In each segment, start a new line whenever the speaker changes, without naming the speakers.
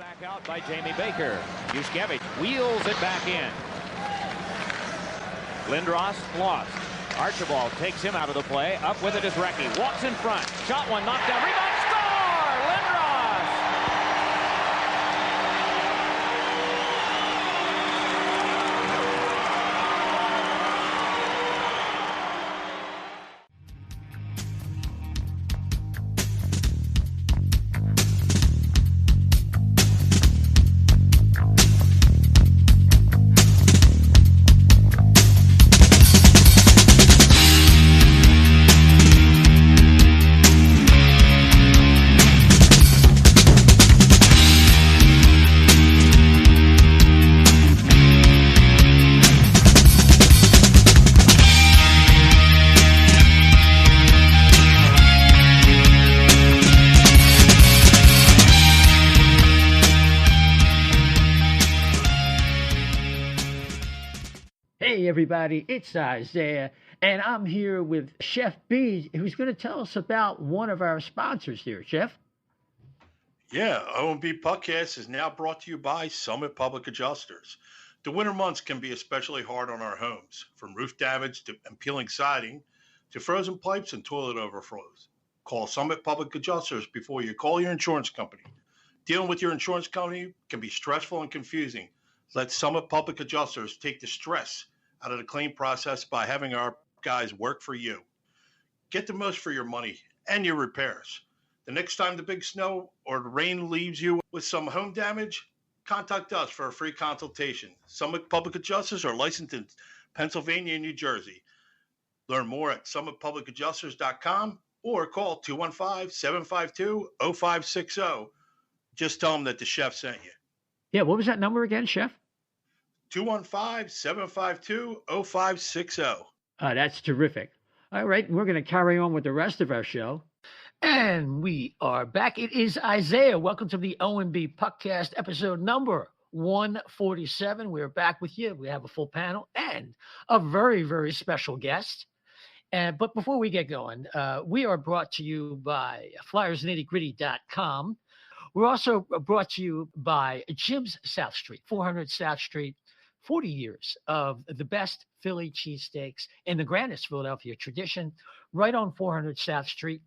back out by Jamie Baker. Yushkevich wheels it back in. Lindros lost. Archibald takes him out of the play. Up with it is Recchi. Walks in front. Shot one, knocked down. Rebound, score! Lindros!
Hey everybody, it's Isaiah, and I'm here with Chef B, who's going to tell us about one of our sponsors here. Chef?
Yeah, O&B Puckcast is now brought to you by Summit Public Adjusters. The winter months can be especially hard on our homes, from roof damage and peeling siding to frozen pipes and toilet overflows. Call Summit Public Adjusters before you call your insurance company. Dealing with your insurance company can be stressful and confusing. Let Summit Public Adjusters take the stress out of the claim process by having our guys work for you. Get the most for your money and your repairs. The next time the big snow or the rain leaves you with some home damage, contact us for a free consultation. Summit Public Adjusters are licensed in Pennsylvania and New Jersey. Learn more at summitpublicadjusters.com or call 215-752-0560. Just tell them that the chef sent you.
Yeah, what was that number again, Chef?
215-752-0560.
That's terrific. All right, we're going to carry on with the rest of our show. And we are back. It is Isaiah. Welcome to the O&B Puckcast, episode number 147. We're back with you. We have a full panel and a very, very special guest. But before we get going, we are brought to you by FlyersNittyGritty.com. We're also brought to you by Jim's South Street, 400 South Street. 40 years of the best Philly cheesesteaks in the grandest Philadelphia tradition, right on 400 South Street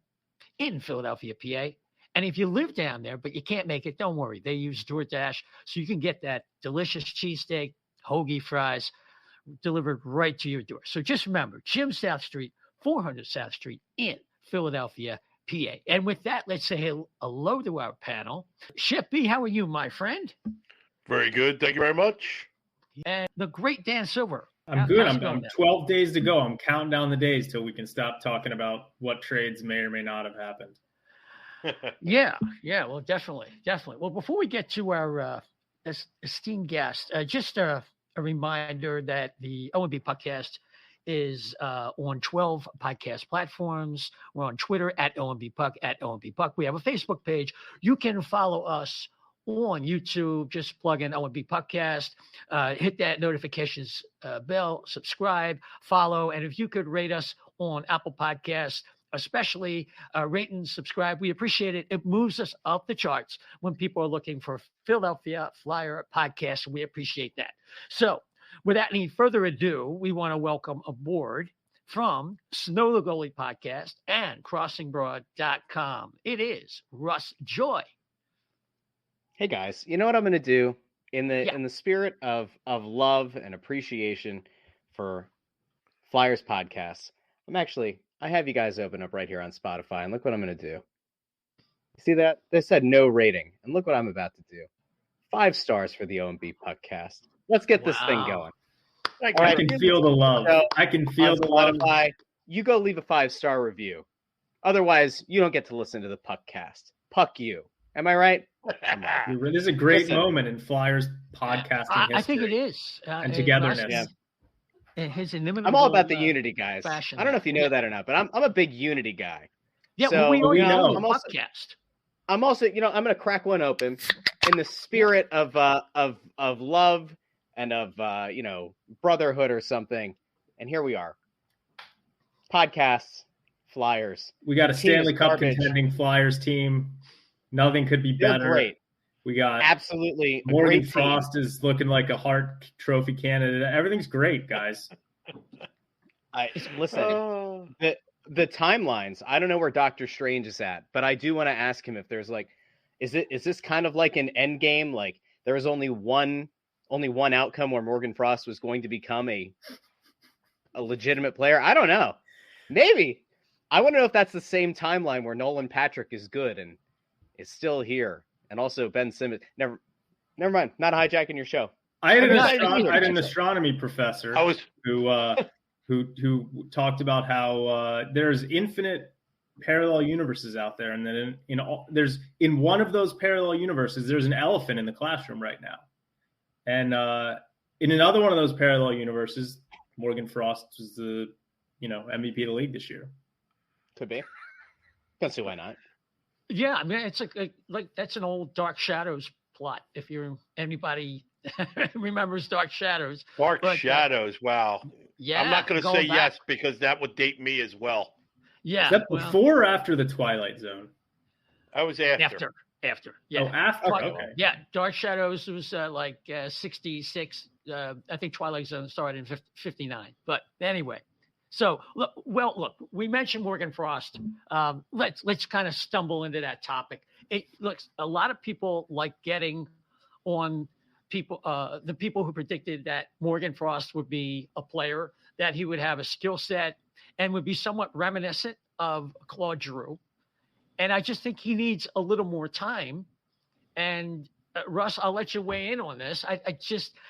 in Philadelphia, PA. And if you live down there, but you can't make it, don't worry. They use DoorDash, so you can get that delicious cheesesteak, hoagie fries delivered right to your door. So just remember, Jim South Street, 400 South Street in Philadelphia, PA. And with that, let's say hello to our panel. Chef B, how are you, my friend?
Very good. Thank you very much.
And the great Dan Silver.
I'm good. I'm 12 days to go. I'm counting down the days till we can stop talking about what trades may or may not have happened.
Yeah. Well, definitely. Well, before we get to our esteemed guest, just a reminder that the O&B Puckcast is on 12 podcast platforms. We're on Twitter at O&B Puck, at O&B Puck. We have a Facebook page. You can follow us on YouTube. Just plug in O&B Puckcast, hit that notifications bell, subscribe, follow, and if you could rate us on Apple Podcasts, especially rate and subscribe, we appreciate it. It moves us up the charts when people are looking for Philadelphia Flyer podcasts. We appreciate that. So without any further ado, we want to welcome aboard from Snow The Goalie podcast and crossingbroad.com. It is Russ Joy.
Hey guys, you know what I'm going to do in the spirit of love and appreciation for Flyers podcasts. I have you guys open up right here on Spotify, and look what I'm going to do. See that? They said no rating, and look what I'm about to do. 5 stars for the O&B Puckcast. Let's get this thing going.
I can feel the love. I can feel the love.
Spotify, you go leave a 5-star review. Otherwise, you don't get to listen to the Puckcast. Puck you. Am I right?
This is a great moment in Flyers podcasting history.
I think it is.
And togetherness.
Yeah.
His inimitable,
I'm all about the unity, guys.
fashion.
I don't know if you know that or not, but I'm a big unity guy.
Yeah,
so,
we know.
I'm
podcast.
I'm also, I'm going to crack one open in the spirit of love and of brotherhood or something. And here we are. Podcasts, Flyers.
We got a Stanley Cup contending Flyers team. Nothing could be better.
Great.
We got
absolutely
Morgan Frost is looking like a Hart Trophy candidate. Everything's great, guys.
Listen, the timelines. I don't know where Doctor Strange is at, but I do want to ask him if there's like, is this kind of like an end game? Like there was only one outcome where Morgan Frost was going to become a legitimate player. I don't know. Maybe. I want to know if that's the same timeline where Nolan Patrick is good and is still here. And also Ben Simmons. Never mind. Not hijacking your show.
I had an astronomy professor who talked about how there's infinite parallel universes out there, and then in one of those parallel universes, there's an elephant in the classroom right now, and in another one of those parallel universes, Morgan Frost was the MVP of the league this year.
Could be. Can't see why not.
Yeah, I mean, it's like that's an old Dark Shadows plot. If anybody remembers Dark Shadows.
Shadows, wow.
Yeah.
I'm not going to say yes because that would date me as well.
Yeah.
Is that before or after the Twilight Zone?
I was after.
After. Yeah.
Oh, after. Okay.
Yeah. Dark Shadows was 66. I think Twilight Zone started in 59. But anyway. So, look, we mentioned Morgan Frost. Let's kind of stumble into that topic. A lot of people like getting on the people who predicted that Morgan Frost would be a player, that he would have a skill set and would be somewhat reminiscent of Claude Giroux. And I just think he needs a little more time. And Russ, I'll let you weigh in on this.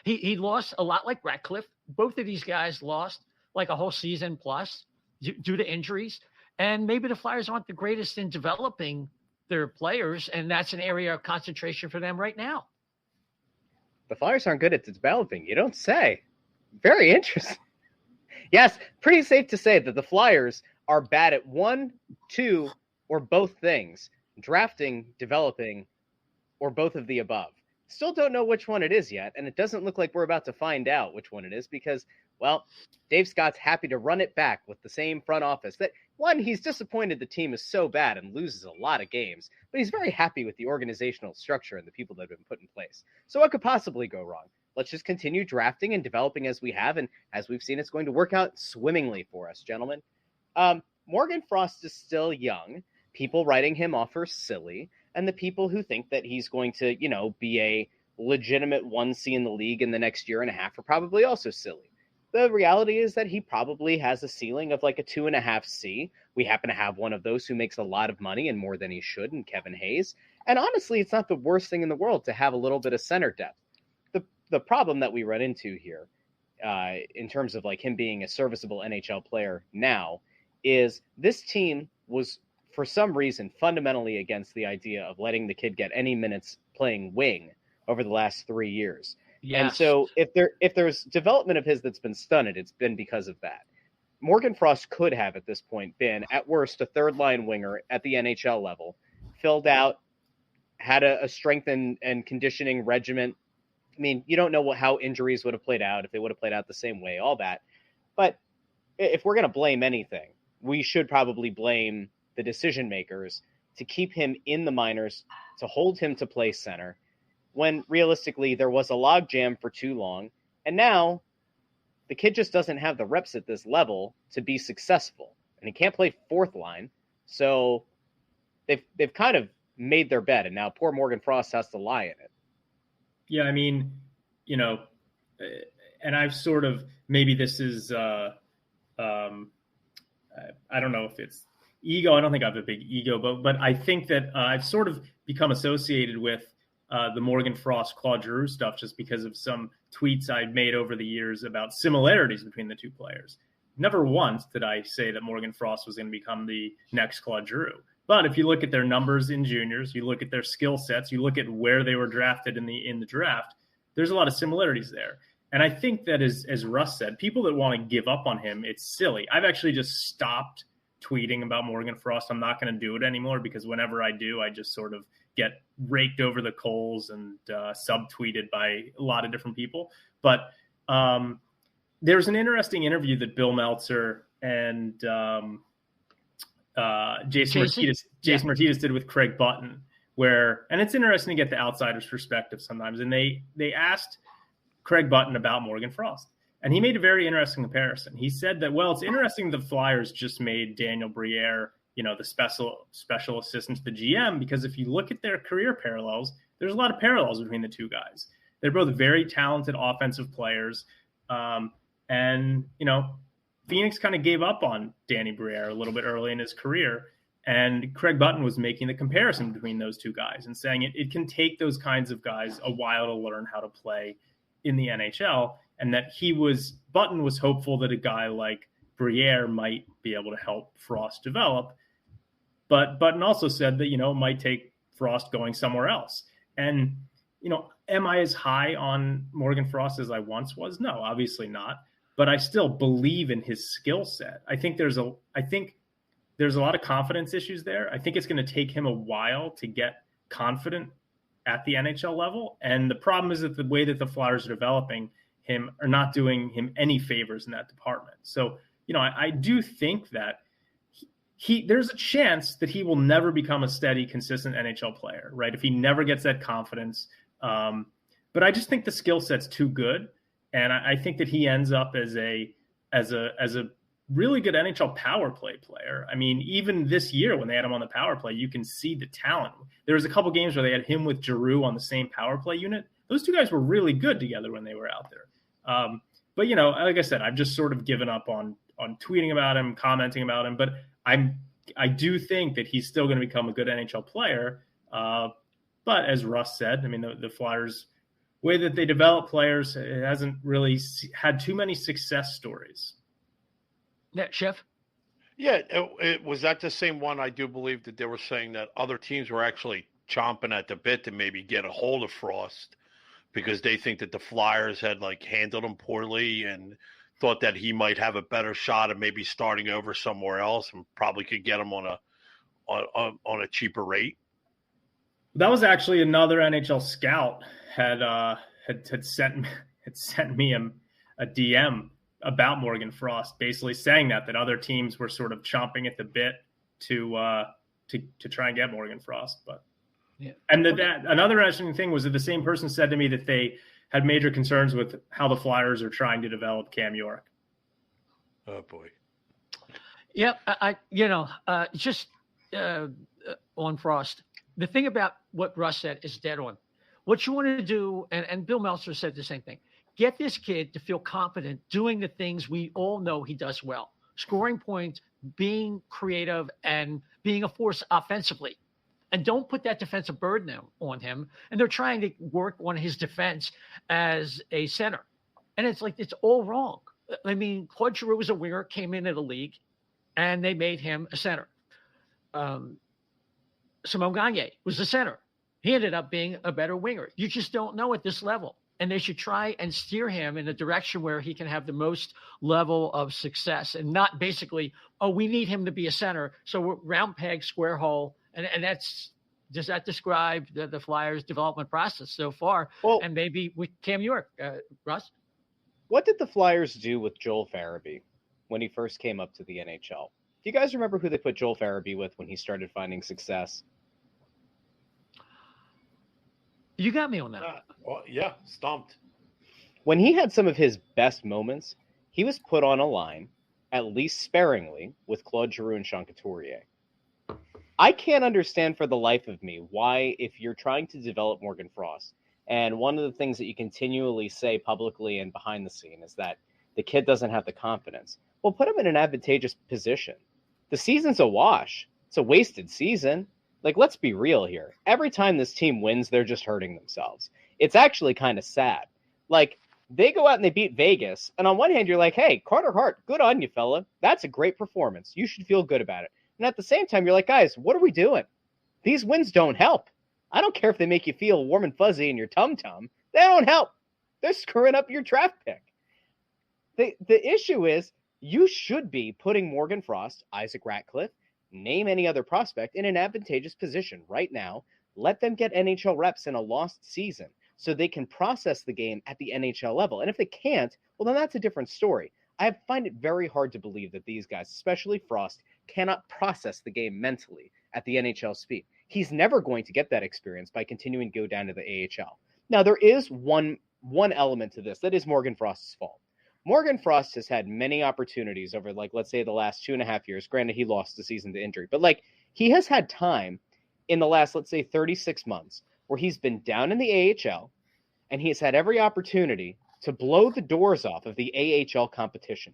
He lost a lot like Ratcliffe. Both of these guys lost like a whole season plus due to injuries. And maybe the Flyers aren't the greatest in developing their players, and that's an area of concentration for them right now.
The Flyers aren't good at developing. You don't say. Very interesting. Yes, pretty safe to say that the Flyers are bad at one, two, or both things. Drafting, developing, or both of the above. Still don't know which one it is yet, and it doesn't look like we're about to find out which one it is because, well, Dave Scott's happy to run it back with the same front office. That, one, he's disappointed the team is so bad and loses a lot of games, but he's very happy with the organizational structure and the people that have been put in place. So what could possibly go wrong? Let's just continue drafting and developing as we have, and as we've seen, it's going to work out swimmingly for us, gentlemen. Morgan Frost is still young. People writing him off are silly, and the people who think that he's going to, be a legitimate 1C in the league in the next year and a half are probably also silly. The reality is that he probably has a ceiling of like a 2.5C. We happen to have one of those who makes a lot of money and more than he should, in Kevin Hayes. And honestly, it's not the worst thing in the world to have a little bit of center depth. The problem that we run into here, in terms of like him being a serviceable NHL player now, is this team was, for some reason, fundamentally against the idea of letting the kid get any minutes playing wing over the last 3 years. Yes. And so if there's development of his that's been stunted, it's been because of that. Morgan Frost could have at this point been, at worst, a third-line winger at the NHL level, filled out, had a strength and conditioning regimen. I mean, you don't know how injuries would have played out, if they would have played out the same way, all that. But if we're going to blame anything, we should probably blame the decision makers to keep him in the minors, to hold him to play center, when realistically there was a logjam for too long. And now the kid just doesn't have the reps at this level to be successful. And he can't play fourth line. So they've kind of made their bed, and now poor Morgan Frost has to lie in it.
Yeah, I mean, and I've sort of, maybe this is, I don't know if it's ego. I don't think I have a big ego, but I think that I've sort of become associated with the Morgan Frost, Claude Giroux stuff just because of some tweets I'd made over the years about similarities between the two players. Never once did I say that Morgan Frost was going to become the next Claude Giroux. But if you look at their numbers in juniors, you look at their skill sets, you look at where they were drafted in the draft, there's a lot of similarities there. And I think that, as Russ said, people that want to give up on him, it's silly. I've actually just stopped tweeting about Morgan Frost. I'm not going to do it anymore because whenever I do, I just sort of get raked over the coals and subtweeted by a lot of different people. But there's an interesting interview that Bill Meltzer and Jason Martinez did with Craig Button, and it's interesting to get the outsider's perspective sometimes. And they asked Craig Button about Morgan Frost. And he made a very interesting comparison. He said that, well, it's interesting the Flyers just made Daniel Briere, the special assistant to the GM, because if you look at their career parallels, there's a lot of parallels between the two guys. They're both very talented offensive players. And Phoenix kind of gave up on Danny Briere a little bit early in his career. And Craig Button was making the comparison between those two guys and saying it can take those kinds of guys a while to learn how to play in the NHL. And that Button was hopeful that a guy like Briere might be able to help Frost develop. But Button also said that, it might take Frost going somewhere else. And, am I as high on Morgan Frost as I once was? No, obviously not. But I still believe in his skill set. I think there's a lot of confidence issues there. I think it's going to take him a while to get confident at the NHL level. And the problem is that the way that the Flyers are developing him are not doing him any favors in that department. So, I do think that there's a chance that he will never become a steady, consistent NHL player, right? If he never gets that confidence. But I just think the skill set's too good. And I think that he ends up as a really good NHL power play player. I mean, even this year when they had him on the power play, you can see the talent. There was a couple games where they had him with Giroux on the same power play unit. Those two guys were really good together when they were out there. But like I said, I've just sort of given up on tweeting about him, commenting about him. But I do think that he's still going to become a good NHL player. But as Russ said, I mean, the Flyers, way that they develop players, it hasn't really had too many success stories.
Yeah, Chef?
Yeah, it was that the same one. I do believe that they were saying that other teams were actually chomping at the bit to maybe get a hold of Frost because they think that the Flyers had handled him poorly and thought that he might have a better shot at maybe starting over somewhere else and probably could get him on a cheaper rate.
That was actually another NHL scout had sent me a DM about Morgan Frost, basically saying that other teams were sort of chomping at the bit to try and get Morgan Frost. But yeah, and that another interesting thing was that the same person said to me that they had major concerns with how the Flyers are trying to develop Cam York.
Oh boy.
Yep, just on Frost. The thing about what Russ said is dead on. What you want to do, and Bill Meltzer said the same thing, get this kid to feel confident doing the things we all know he does well. Scoring points, being creative, and being a force offensively. And don't put that defensive burden on him. And they're trying to work on his defense as a center. And it's all wrong. I mean, Claude Giroux was a winger, came into the league, and they made him a center. Simon Gagne was the center. He ended up being a better winger. You just don't know at this level. And they should try and steer him in a direction where he can have the most level of success and not basically, we need him to be a center. So we're round peg, square hole. And does that describe the Flyers development process so far? Well, and maybe with Cam York, Russ?
What did the Flyers do with Joel Farabee when he first came up to the NHL? Do you guys remember who they put Joel Farabee with when he started finding success?
You got me on that.
Yeah, stumped.
When he had some of his best moments, he was put on a line, at least sparingly, with Claude Giroux and Sean Couturier. I can't understand for the life of me why, if you're trying to develop Morgan Frost, and one of the things that you continually say publicly and behind the scene is that the kid doesn't have the confidence. Well, put him in an advantageous position. The season's a wash. It's a wasted season. Let's be real here. Every time this team wins, they're just hurting themselves. It's actually kind of sad. They go out and they beat Vegas, and on one hand, you're like, hey, Carter Hart, good on you, fella. That's a great performance. You should feel good about it. And at the same time, you're like, guys, what are we doing? These wins don't help. I don't care if they make you feel warm and fuzzy in your tum-tum. They don't help. They're screwing up your draft pick. The issue is you should be putting Morgan Frost, Isaac Ratcliffe, name any other prospect in an advantageous position right now. Let them get NHL reps in a lost season so they can process the game at the NHL level. And if they can't, well, then that's a different story. I find it very hard to believe that these guys, especially Frost, cannot process the game mentally at the NHL speed. he's never going to get that experience by continuing to go down to the AHL. Now, there is one element to this that is Morgan Frost's fault. Morgan Frost has had many opportunities over, like, let's say the last 2.5 years. Granted, he lost the season to injury, but like he has had time in the last, let's say, 36 months where he's been down in the AHL and he has had every opportunity to blow the doors off of the AHL competition.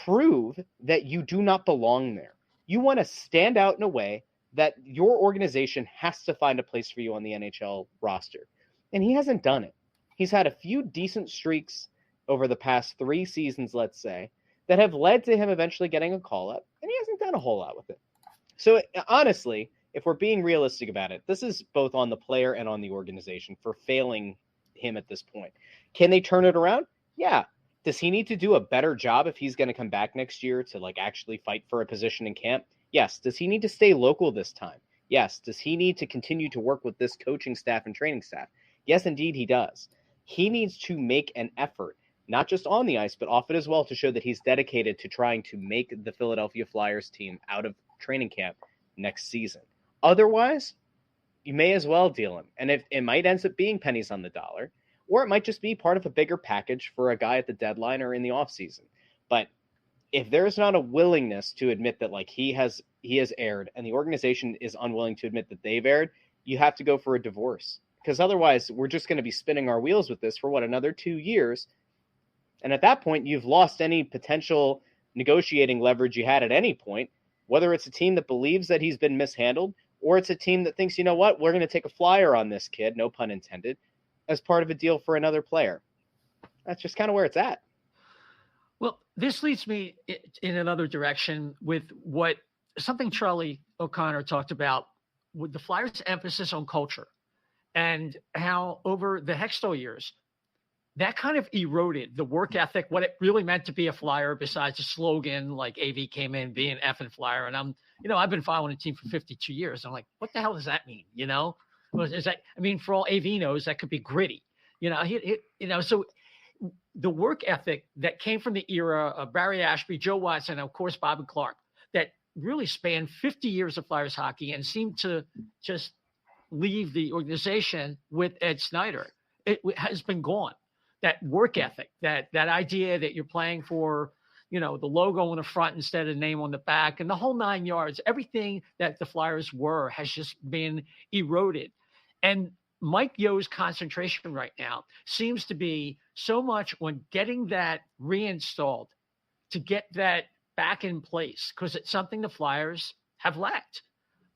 Prove that you do not belong there. You want to stand out in a way that your organization has to find a place for you on the NHL roster. And he hasn't done it. He's had a few decent streaks over the past 3 seasons, let's say, that have led to him eventually getting a call-up, and he hasn't done a whole lot with it. So, honestly, if we're being realistic about it, this is both on the player and on the organization for failing him at this point. Can they turn it around? Yeah. Does he need to do a better job if he's going to come back next year to, like, actually fight for a position in camp? Yes. Does he need to stay local this time? Yes. Does he need to continue to work with this coaching staff and training staff? Yes, indeed, he does. He needs to make an effort, not just on the ice, but off it as well, to show that he's dedicated to trying to make the Philadelphia Flyers team out of training camp next season. Otherwise, you may as well deal him. And it might end up being pennies on the dollar, or it might just be part of a bigger package for a guy at the deadline or in the offseason. But if there's not a willingness to admit that, like, he has erred and the organization is unwilling to admit that they've erred, you have to go for a divorce. Because otherwise, we're just going to be spinning our wheels with this for, another 2 years. And at that point, you've lost any potential negotiating leverage you had at any point, whether it's a team that believes that he's been mishandled or it's a team that thinks, you know what, we're going to take a flyer on this kid, no pun intended, as part of a deal for another player. That's just kind of where it's at.
Well, this leads me in another direction with something Charlie O'Connor talked about with the Flyers' emphasis on culture and how over the Hextall years, that kind of eroded the work ethic, what it really meant to be a Flyer besides the slogan, like AV came in being an effing Flyer. And I've been following a team for 52 years. I'm like, what the hell does that mean? For all AV knows, that could be gritty, so the work ethic that came from the era of Barry Ashby, Joe Watson, and of course, Bobby Clark, that really spanned 50 years of Flyers hockey and seemed to just leave the organization with Ed Snyder. It has been gone. That work ethic, that idea that you're playing for, the logo on the front instead of the name on the back, and the whole 9 yards, everything that the Flyers were has just been eroded. And Mike Yo's concentration right now seems to be so much on getting that reinstalled, to get that back in place, because it's something the Flyers have lacked.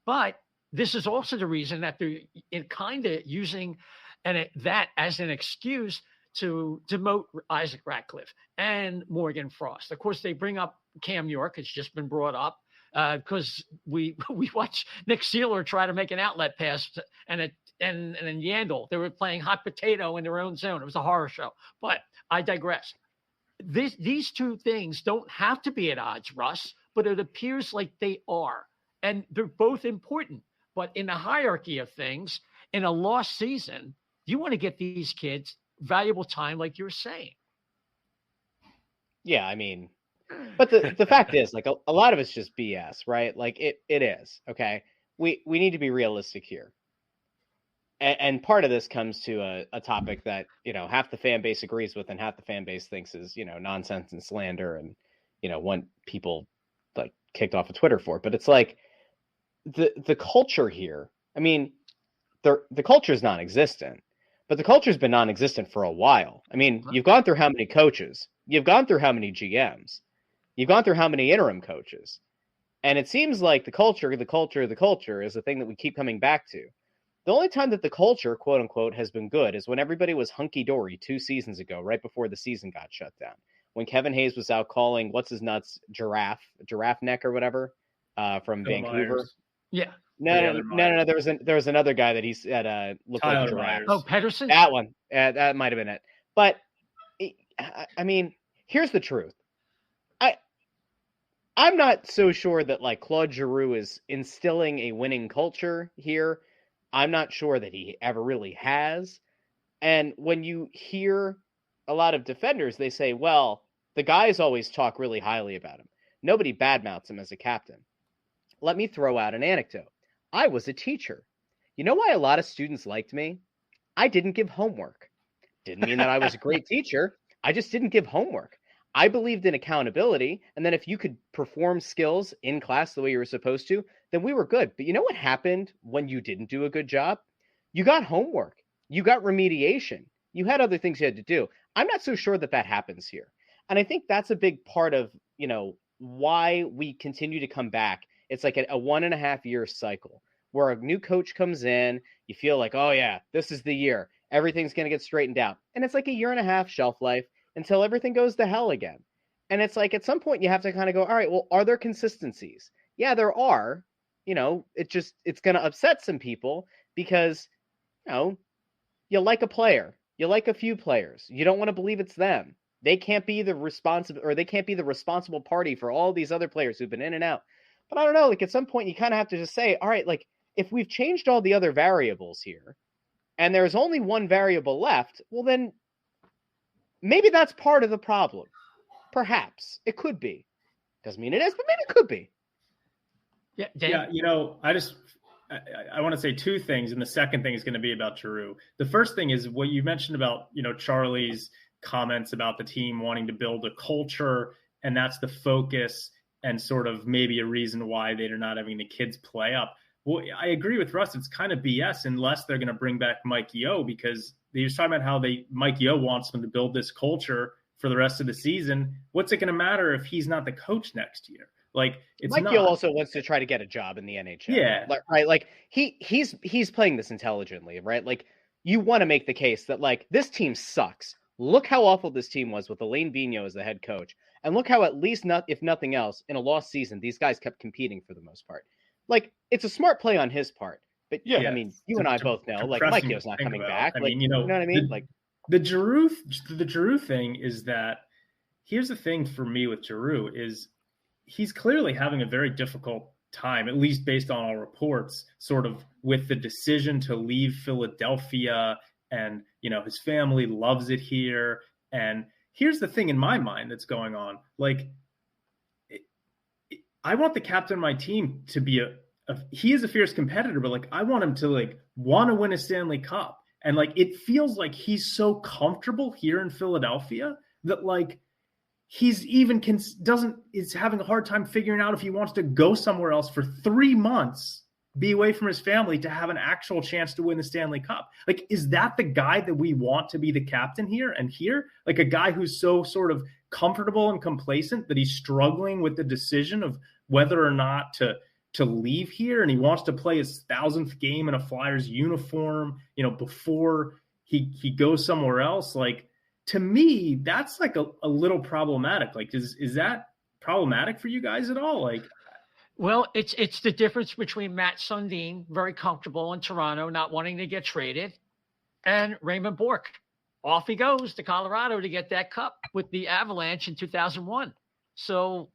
But this is also the reason that they're kind of using that as an excuse to demote Isaac Ratcliffe and Morgan Frost. Of course, they bring up Cam York. It's just been brought up because we watched Nick Seeler try to make an outlet pass and Yandel. They were playing hot potato in their own zone. It was a horror show. But I digress. These two things don't have to be at odds, Russ, but it appears like they are. And they're both important. But in the hierarchy of things, in a lost season, you want to get these kids valuable time, like you're saying.
Yeah, but the fact is, like, a lot of it's just BS, right? Like, it is, okay? We need to be realistic here. And part of this comes to a topic that, half the fan base agrees with and half the fan base thinks is, nonsense and slander and, want people, like, kicked off of Twitter for it. But it's like the culture here, the culture is non-existent. But the culture's been non-existent for a while. You've gone through how many coaches? You've gone through how many GMs? You've gone through how many interim coaches? And it seems like the culture is the thing that we keep coming back to. The only time that the culture, quote unquote, has been good is when everybody was hunky-dory 2 seasons ago, right before the season got shut down. When Kevin Hayes was out calling, what's his nuts, giraffe neck or whatever, from
Phil
Vancouver.
Myers.
Yeah. No. There was another guy that he said looked
Tyler
like a giraffe.
Myers.
Oh, Pedersen?
That one. That might have been it. But, here's the truth. I'm not so sure that, like, Claude Giroux is instilling a winning culture here. I'm not sure that he ever really has. And when you hear a lot of defenders, they say, well, the guys always talk really highly about him. Nobody badmouths him as a captain. Let me throw out an anecdote. I was a teacher. You know why a lot of students liked me? I didn't give homework. Didn't mean that I was a great teacher. I just didn't give homework. I believed in accountability, and then if you could perform skills in class the way you were supposed to, then we were good. But you know what happened when you didn't do a good job? You got homework. You got remediation. You had other things you had to do. I'm not so sure that that happens here. And I think that's a big part of, why we continue to come back. It's like a 1.5 year cycle where a new coach comes in. You feel like, oh yeah, this is the year. Everything's going to get straightened out. And it's like a 1.5 year shelf life until everything goes to hell again. And it's like at some point you have to kind of go, all right, well, are there consistencies? Yeah, there are. It's going to upset some people because, you like a player. You like a few players. You don't want to believe it's them. They can't be the responsible party for all these other players who've been in and out. But I don't know, like at some point you kind of have to just say, all right, like if we've changed all the other variables here and there's only one variable left, well then maybe that's part of the problem. Perhaps it could be. Doesn't mean it is, but maybe it could be.
Yeah, Dan?
Yeah, I want to say two things, and the second thing is going to be about Giroux. The first thing is what you mentioned about, Charlie's comments about the team wanting to build a culture, and that's the focus and sort of maybe a reason why they're not having the kids play up. Well, I agree with Russ. It's kind of BS unless they're going to bring back Mike Yeo, because they were talking about how Mike Yeo wants them to build this culture for the rest of the season. What's it going to matter if he's not the coach next year? Like, it's
Mike
not.
Yeo also wants to try to get a job in the NHL.
Yeah.
Right. Like he's playing this intelligently, right? Like you want to make the case that like this team sucks. Look how awful this team was with Alain Vigneault as the head coach. And look how at least if nothing else, in a lost season, these guys kept competing for the most part. Like it's a smart play on his part. But yeah, I mean, you and I both know like Mike Yeo's not coming back.
I
like,
mean,
you know what I mean? Like
the Giroux thing is that here's the thing for me with Giroux is he's clearly having a very difficult time, at least based on all reports, sort of with the decision to leave Philadelphia. And, his family loves it here. And here's the thing in my mind that's going on. Like, I want the captain of my team to be he is a fierce competitor, but like, I want him to like want to win a Stanley Cup. And like, it feels like he's so comfortable here in Philadelphia that like, he's even is having a hard time figuring out if he wants to go somewhere else for 3 months, be away from his family to have an actual chance to win the Stanley Cup. Like, is that the guy that we want to be the captain here? And here, like a guy who's so sort of comfortable and complacent that he's struggling with the decision of whether or not to leave here. And he wants to play his 1,000th game in a Flyers uniform, before he goes somewhere else. Like, to me, that's like a little problematic. Like, is that problematic for you guys at all? Like,
well, it's the difference between Matt Sundin, very comfortable in Toronto, not wanting to get traded, and Raymond Bourque. Off he goes to Colorado to get that cup with the Avalanche in 2001. So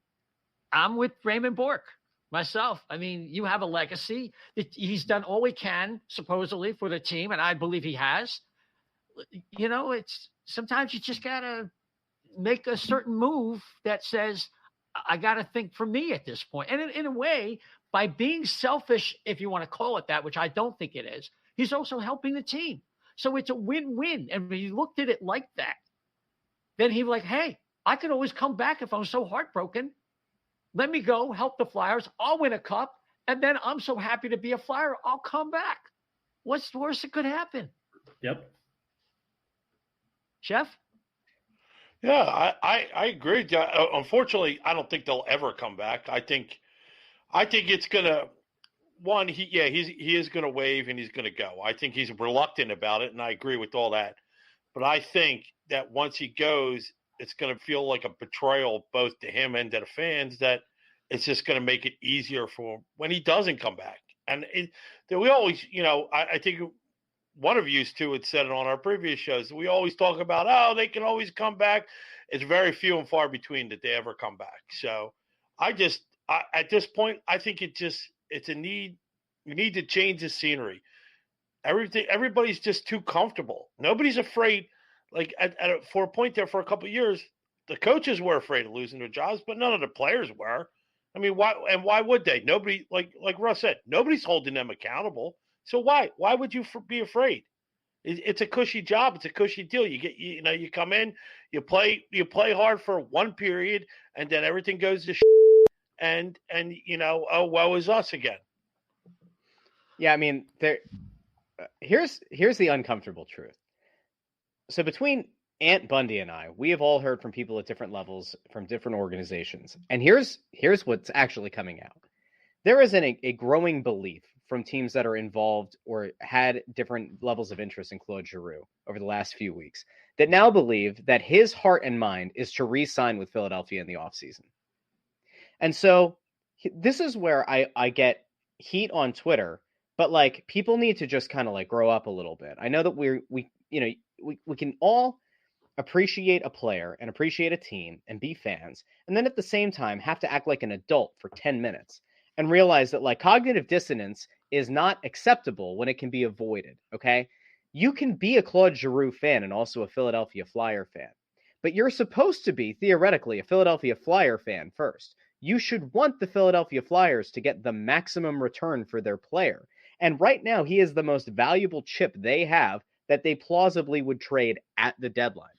I'm with Raymond Bourque myself. I mean, you have a legacy. He's done all he can, supposedly, for the team, and I believe he has. It's sometimes you just got to make a certain move that says, I got to think for me at this point. And in a way, by being selfish, if you want to call it that, which I don't think it is, he's also helping the team. So it's a win-win. And when he looked at it like that, then he was like, hey, I could always come back if I'm so heartbroken. Let me go help the Flyers. I'll win a cup. And then I'm so happy to be a Flyer, I'll come back. What's the worst that could happen?
Yep.
Jeff?
Yeah, I agree. Unfortunately, I don't think they'll ever come back. I think it's gonna. One, he is gonna wave and he's gonna go. I think he's reluctant about it, and I agree with all that. But I think that once he goes, it's gonna feel like a betrayal both to him and to the fans. That it's just gonna make it easier for him when he doesn't come back. And we always, I think. One of you two had said it on our previous shows. We always talk about, they can always come back. It's very few and far between that they ever come back. So at this point, I think it's a need. We need to change the scenery. Everybody's just too comfortable. Nobody's afraid. Like for a point there for a couple of years, the coaches were afraid of losing their jobs, but none of the players were. I mean, why would they? Nobody, like Russ said, nobody's holding them accountable. So why would you be afraid? It's a cushy job. It's a cushy deal. You come in, you play hard for one period, and then everything goes to shit, and oh, woe is us again.
Yeah, I mean, here's the uncomfortable truth. So between Ant Bundy and I, we have all heard from people at different levels from different organizations. And here's what's actually coming out. There is a growing belief from teams that are involved or had different levels of interest in Claude Giroux over the last few weeks that now believe that his heart and mind is to re-sign with Philadelphia in the offseason. And so this is where I get heat on Twitter, but like people need to just kind of like grow up a little bit. I know that we can all appreciate a player and appreciate a team and be fans, and then at the same time have to act like an adult for 10 minutes and realize that like cognitive dissonance is not acceptable when it can be avoided, okay? You can be a Claude Giroux fan and also a Philadelphia Flyer fan, but you're supposed to be, theoretically, a Philadelphia Flyer fan first. You should want the Philadelphia Flyers to get the maximum return for their player. And right now, he is the most valuable chip they have that they plausibly would trade at the deadline.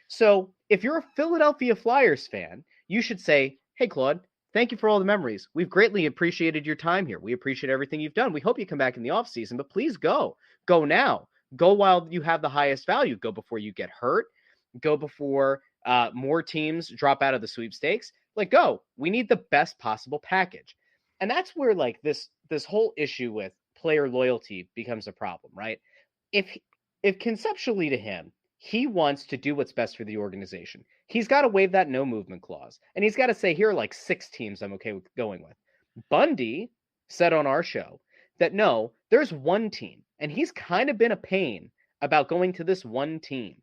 So if you're a Philadelphia Flyers fan, you should say, hey, Claude, thank you for all the memories. We've greatly appreciated your time here. We appreciate everything you've done. We hope you come back in the offseason, but please go. Go now. Go while you have the highest value. Go before you get hurt. Go before more teams drop out of the sweepstakes. Like, go. We need the best possible package. And that's where, like, this whole issue with player loyalty becomes a problem, right? If conceptually to him, he wants to do what's best for the organization, he's got to waive that no movement clause. And he's got to say, here are like 6 teams I'm okay with going with. Bundy said on our show that no, there's one team. And he's kind of been a pain about going to this one team.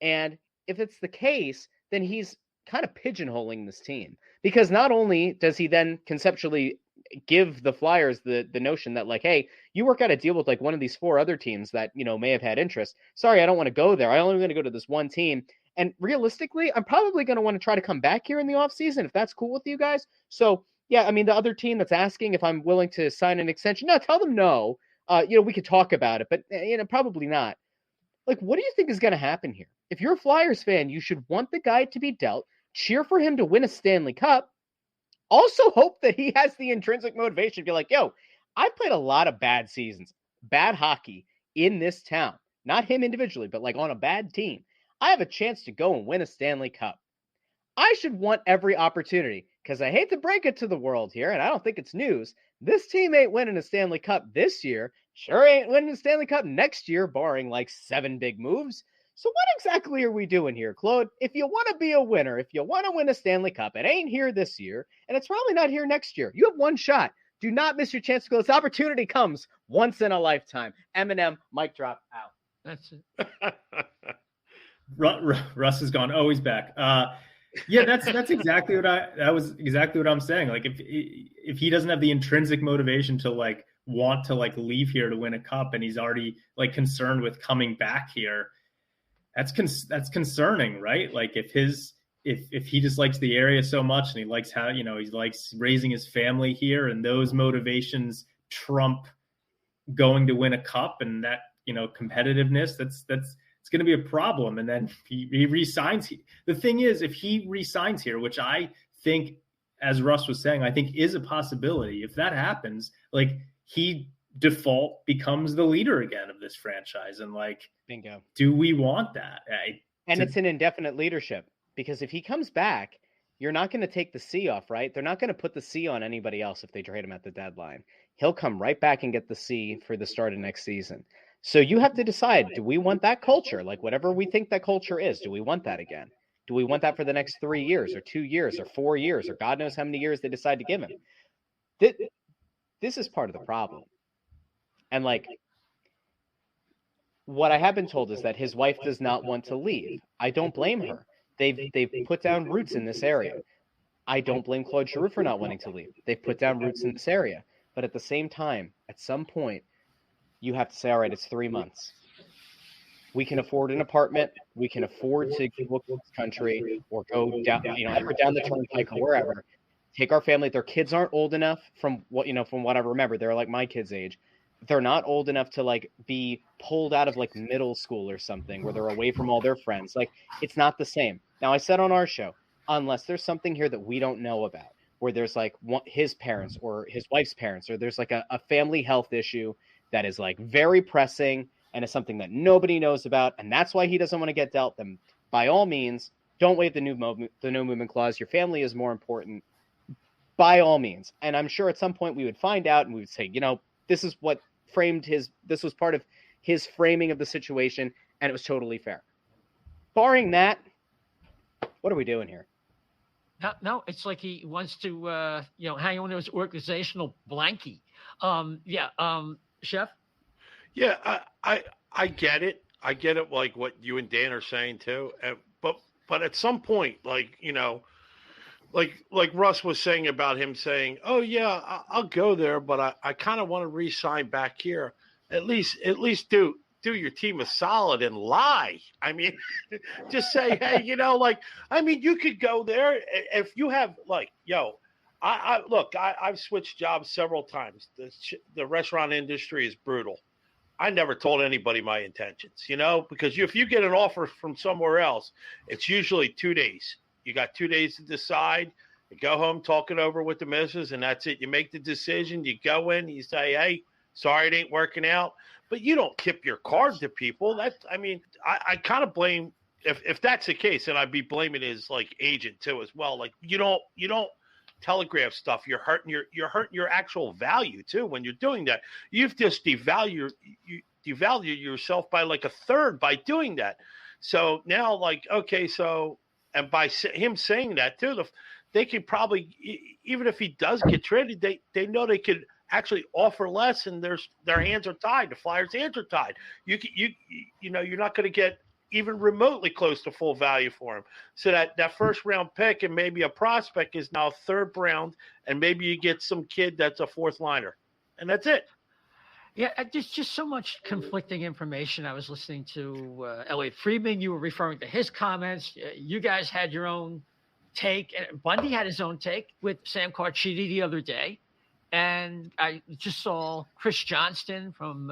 And if it's the case, then he's kind of pigeonholing this team. Because not only does he then conceptually give the Flyers the notion that like, hey, you work out a deal with like one of these 4 other teams that, may have had interest. Sorry, I don't want to go there. I only want to go to this one team. And realistically, I'm probably going to want to try to come back here in the offseason if that's cool with you guys. So, yeah, I mean, the other team that's asking if I'm willing to sign an extension, no, tell them no. We could talk about it, but, probably not. Like, what do you think is going to happen here? If you're a Flyers fan, you should want the guy to be dealt, cheer for him to win a Stanley Cup. Also hope that he has the intrinsic motivation to be like, yo, I've played a lot of bad seasons, bad hockey in this town. Not him individually, but like on a bad team. I have a chance to go and win a Stanley Cup. I should want every opportunity because I hate to break it to the world here, and I don't think it's news. This team ain't winning a Stanley Cup this year. Sure ain't winning a Stanley Cup next year, barring like 7 big moves. So what exactly are we doing here, Claude? If you want to be a winner, if you want to win a Stanley Cup, it ain't here this year, and it's probably not here next year. You have one shot. Do not miss your chance to go. This opportunity comes once in a lifetime. Eminem, mic drop, out.
That's it.
Russ is gone. Oh, he's back. Yeah, that's exactly that was exactly what I'm saying. Like if he doesn't have the intrinsic motivation to like want to like leave here to win a cup, and he's already like concerned with coming back here, that's concerning, right? Like if he just likes the area so much and he likes how, he likes raising his family here, and those motivations trump going to win a cup and that, competitiveness, that's it's going to be a problem. And then he re-signs. The thing is, if he re-signs here, which I think, as Russ was saying, I think is a possibility. If that happens, like he default becomes the leader again of this franchise. And like,
bingo.
Do we want that?
It's an indefinite leadership, because if he comes back, you're not going to take the C off, right? They're not going to put the C on anybody else if they trade him at the deadline. He'll come right back and get the C for the start of next season. So you have to decide, do we want that culture? Like whatever we think that culture is, do we want that again? Do we want that for the next 3 years or 2 years or 4 years or God knows how many years they decide to give him? This is part of the problem. And like, what I have been told is that his wife does not want to leave. I don't blame her. They've put down roots in this area. I don't blame Claude Giroux for not wanting to leave. They've put down roots in this area. But at the same time, at some point, you have to say, all right, it's 3 months. We can afford an apartment. We can afford to look at this country or go down, down the turnpike or wherever. take our family. Their kids aren't old enough from what I remember. They're like my kids' age. They're not old enough to like be pulled out of like middle school or something where they're away from all their friends. Like, it's not the same. Now, I said on our show, unless there's something here that we don't know about, where there's like his parents or his wife's parents, or there's like a family health issue that is like very pressing and is something that nobody knows about, and that's why he doesn't want to get dealt them, by all means, don't waive the no movement clause. Your family is more important, by all means. And I'm sure at some point we would find out and we would say, this is what this was part of his framing of the situation, and it was totally fair. Barring that, what are we doing here?
No, it's like he wants to, hang on to his organizational blankie. Chef?
Yeah, I get it. I get it, like what you and Dan are saying too. But at some point, like Russ was saying about him saying, "Oh yeah, I'll go there, but I kind of want to re-sign back here." At least do your team a solid and lie. I mean, just say, hey, you could go there if you have I've switched jobs several times. The restaurant industry is brutal. I never told anybody my intentions, because if you get an offer from somewhere else, it's usually 2 days. You got 2 days to decide. You go home, talk it over with the missus, and that's it. You make the decision. You go in, you say, hey, sorry it ain't working out. But you don't tip your card to people. I kind of blame if that's the case, and I'd be blaming his agent too as well. Like you don't telegraph stuff. You're hurting your actual value too when you're doing that. You've just devalued yourself by like a third by doing that. So now and by him saying that too, they could probably, even if he does get traded, they know they could actually offer less, and their hands are tied. The Flyers' hands are tied. You're not going to get even remotely close to full value for him. So that first round pick and maybe a prospect is now third round, and maybe you get some kid that's a fourth liner, and that's it.
Yeah, there's just so much conflicting information. I was listening to Elliot Friedman. You were referring to his comments. You guys had your own take. And Bundy had his own take with Sam Carchidi the other day. And I just saw Chris Johnston from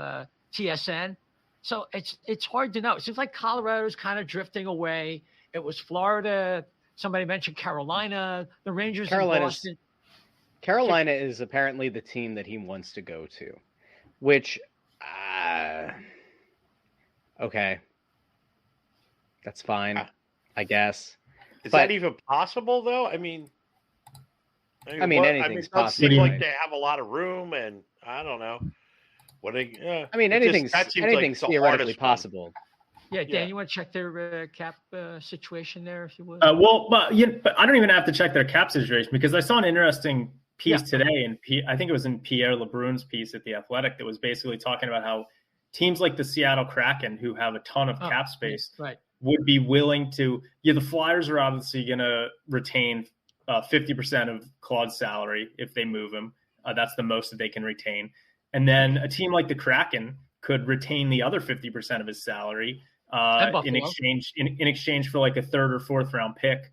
TSN. So it's hard to know. It seems like Colorado's kind of drifting away. It was Florida. Somebody mentioned Carolina. The Rangers in Boston.
Carolina is apparently the team that he wants to go to, which, okay, that's fine, I guess.
Is that even possible, though? I mean,
anything's possible.
It seems like they have a lot of room, and I don't know.
Anything's theoretically possible.
Yeah, Dan, you want to check their cap situation there, if you would?
But I don't even have to check their cap situation, because I saw an interesting piece today, and I think it was in Pierre LeBrun's piece at The Athletic, that was basically talking about how teams like the Seattle Kraken, who have a ton of cap space, would be willing to. The Flyers are obviously going to retain 50% of Claude's salary if they move him. That's the most that they can retain. And then a team like the Kraken could retain the other 50% of his salary in exchange for like a third or fourth round pick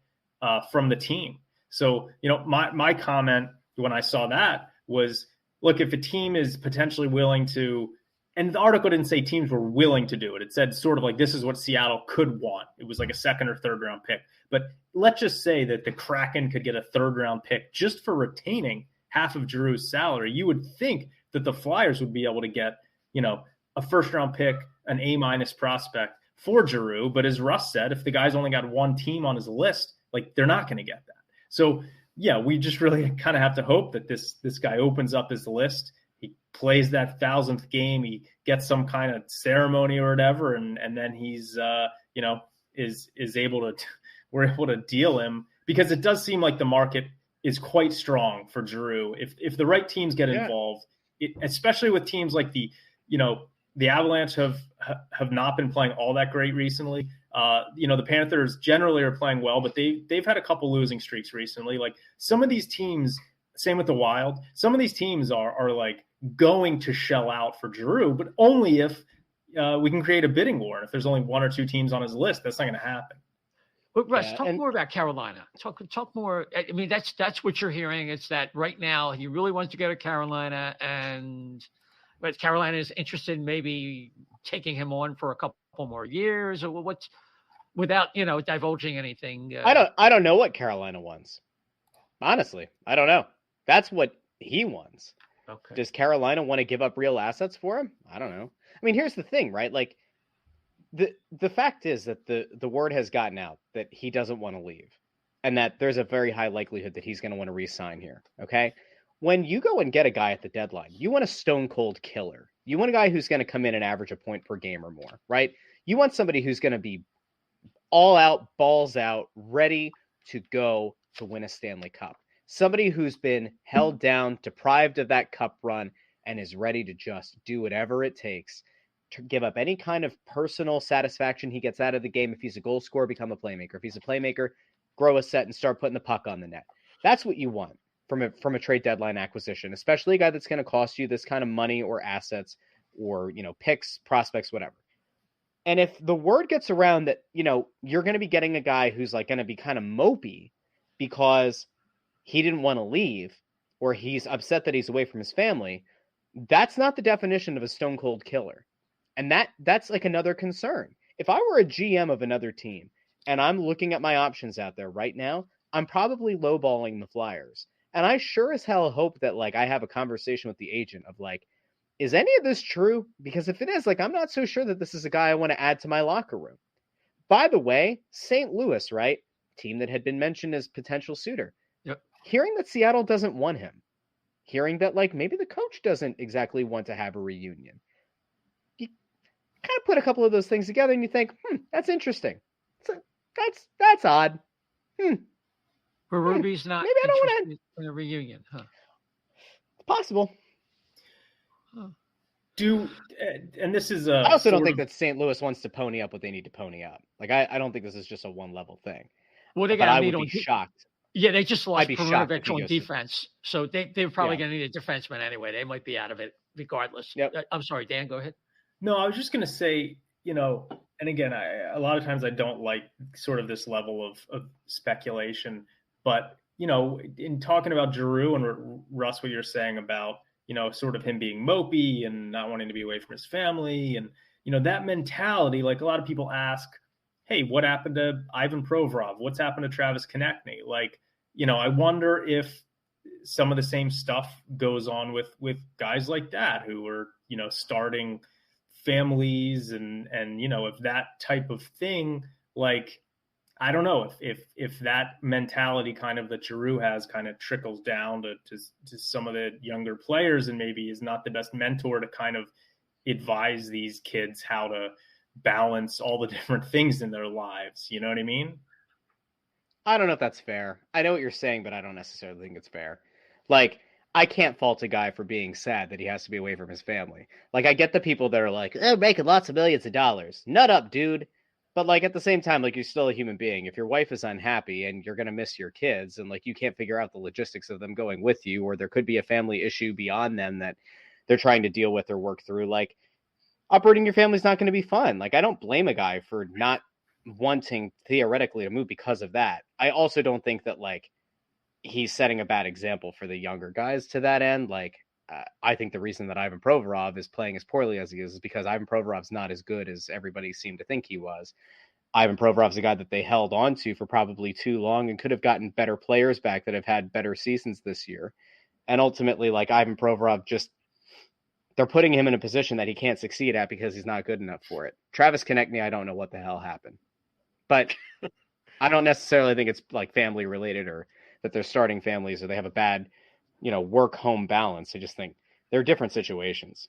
from the team. So, my comment when I saw that was, look, if a team is potentially willing to, and the article didn't say teams were willing to do it. It said sort of like, this is what Seattle could want. It was like a second or third round pick. But let's just say that the Kraken could get a third round pick just for retaining half of Giroux's salary. You would think that the Flyers would be able to get, a first round pick, an A- prospect for Giroux. But as Russ said, if the guy's only got one team on his list, they're not going to get that. So yeah, we just really kind of have to hope that this guy opens up his list. He plays that 1,000th game. He gets some kind of ceremony or whatever, and then he's is able to. We're able to deal him, because it does seem like the market is quite strong for Giroux. If the right teams get involved, especially with teams like the Avalanche have not been playing all that great recently. The Panthers generally are playing well, but they've had a couple losing streaks recently. Like some of these teams, same with the Wild, some of these teams are like going to shell out for Giroux, but only if we can create a bidding war. And if there's only one or two teams on his list, that's not going to happen.
But Russ,
Yeah,
talk more about Carolina. Talk more. I mean, that's what you're hearing. It's that right now he really wants to go to Carolina, but Carolina is interested in maybe taking him on for a couple more years, or what's without divulging anything.
I don't know what Carolina wants. Honestly, I don't know. That's what he wants.
Okay.
Does Carolina want to give up real assets for him? I don't know. I mean, here's the thing, right? Like the fact is that the word has gotten out that he doesn't want to leave, and that there's a very high likelihood that he's going to want to re-sign here. Okay, when you go and get a guy at the deadline, you want a stone cold killer. You want a guy who's going to come in and average a point per game or more, right? You want somebody who's going to be all out, balls out, ready to go to win a Stanley Cup. Somebody who's been held down, deprived of that cup run, and is ready to just do whatever it takes to give up any kind of personal satisfaction he gets out of the game. If he's a goal scorer, become a playmaker. If he's a playmaker, grow a set and start putting the puck on the net. That's what you want from a trade deadline acquisition, especially a guy that's going to cost you this kind of money or assets or, picks, prospects, whatever. And if the word gets around that, you're going to be getting a guy who's like going to be kind of mopey because he didn't want to leave or he's upset that he's away from his family, that's not the definition of a stone cold killer. And that's like another concern. If I were a GM of another team and I'm looking at my options out there right now, I'm probably lowballing the Flyers. And I sure as hell hope that like I have a conversation with the agent of like, is any of this true? Because if it is, like, I'm not so sure that this is a guy I want to add to my locker room. By the way, St. Louis, right? Team that had been mentioned as potential suitor.
Yep.
Hearing that Seattle doesn't want him. Hearing that like maybe the coach doesn't exactly want to have a reunion. You kind of put a couple of those things together and you think, that's interesting. That's odd.
Ruby's not
maybe I don't want
interested in a reunion, huh?
It's possible.
Huh.
And this is
I also don't think that St. Louis wants to pony up what they need to pony up. Like I don't think this is just a one level thing.
Well, they got to meet
on. Shocked.
Yeah, they just lost
Perunovic
on defense, so they're probably going to need a defenseman anyway. They might be out of it regardless.
Yep.
I'm sorry, Dan. Go ahead.
No, I was just going to say, and again, a lot of times I don't like sort of this level of speculation, but in talking about Giroux and Russ, what you're saying about sort of him being mopey and not wanting to be away from his family. And, that mentality, like a lot of people ask, hey, what happened to Ivan Provorov? What's happened to Travis Konechny? Like, I wonder if some of the same stuff goes on with guys like that who are, starting families and, if that type of thing, like, I don't know if that mentality kind of that Giroux has kind of trickles down to some of the younger players and maybe is not the best mentor to kind of advise these kids how to balance all the different things in their lives. You know what I mean?
I don't know if that's fair. I know what you're saying, but I don't necessarily think it's fair. Like, I can't fault a guy for being sad that he has to be away from his family. Like, I get the people that are like, they're making lots of millions of dollars. Nut up, dude. But like at the same time, like you're still a human being. If your wife is unhappy and you're going to miss your kids and like you can't figure out the logistics of them going with you, or there could be a family issue beyond them that they're trying to deal with or work through, like operating your family is not going to be fun. Like I don't blame a guy for not wanting theoretically to move because of that. I also don't think that like he's setting a bad example for the younger guys to that end. Like I think the reason that Ivan Provorov is playing as poorly as he is because Ivan Provorov's not as good as everybody seemed to think he was. Ivan Provorov's a guy that they held on to for probably too long and could have gotten better players back that have had better seasons this year. And ultimately, like Ivan Provorov, just they're putting him in a position that he can't succeed at because he's not good enough for it. Travis Konechny, I don't know what the hell happened. But I don't necessarily think it's like family related or that they're starting families or they have a bad work-home balance. I just think they're different situations.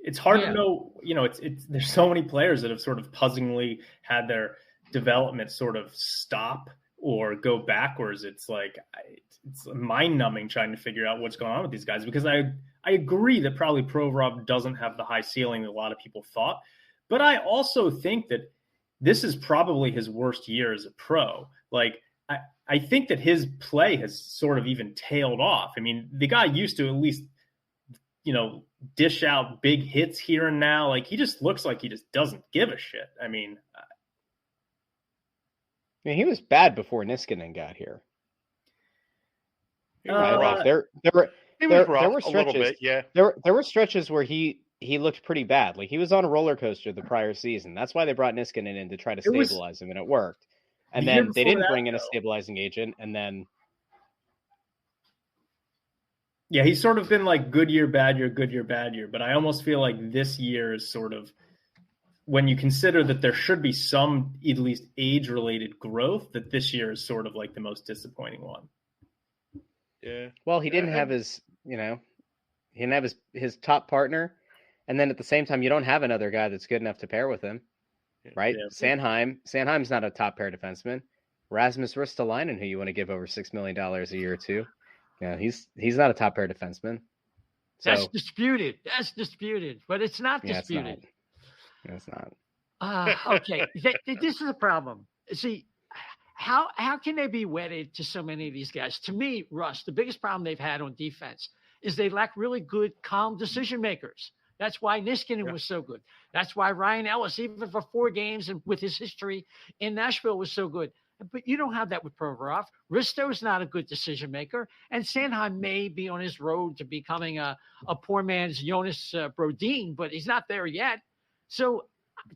It's hard to know, it's there's so many players that have sort of puzzlingly had their development sort of stop or go backwards. It's like, it's mind-numbing trying to figure out what's going on with these guys because I agree that probably Provorov doesn't have the high ceiling that a lot of people thought, but I also think that this is probably his worst year as a pro. Like, I think that his play has sort of even tailed off. I mean, the guy used to at least, dish out big hits here and now. Like he just looks like he just doesn't give a shit. I mean,
I mean, he was bad before Niskanen got here.
He was rough.
There were
a little
stretches.
bit, yeah.
There were stretches where he looked pretty bad. Like he was on a roller coaster the prior season. That's why they brought Niskanen in to try to stabilize him, and it worked. And then they didn't bring in a stabilizing agent, and then
yeah, he's sort of been like good year, bad year, good year, bad year. But I almost feel like this year is sort of, when you consider that there should be some at least age-related growth, that this year is sort of like the most disappointing one.
Yeah.
Well, he didn't have his, he didn't have his top partner, and then at the same time, you don't have another guy that's good enough to pair with him, right?
Yeah.
Sanheim's not a top pair defenseman. Rasmus Ristolainen, who you want to give over $6 million a year to, he's not a top pair defenseman. So,
That's disputed. But it's not disputed.
It's not.
Okay, this is a problem. See, how can they be wedded to so many of these guys? To me, Russ, the biggest problem they've had on defense is they lack really good, calm decision makers. That's why Niskanen was so good. That's why Ryan Ellis, even for 4 games and with his history in Nashville, was so good. But you don't have that with Provorov. Risto's not a good decision maker, and Sanheim may be on his road to becoming a poor man's Jonas Brodin, but he's not there yet. So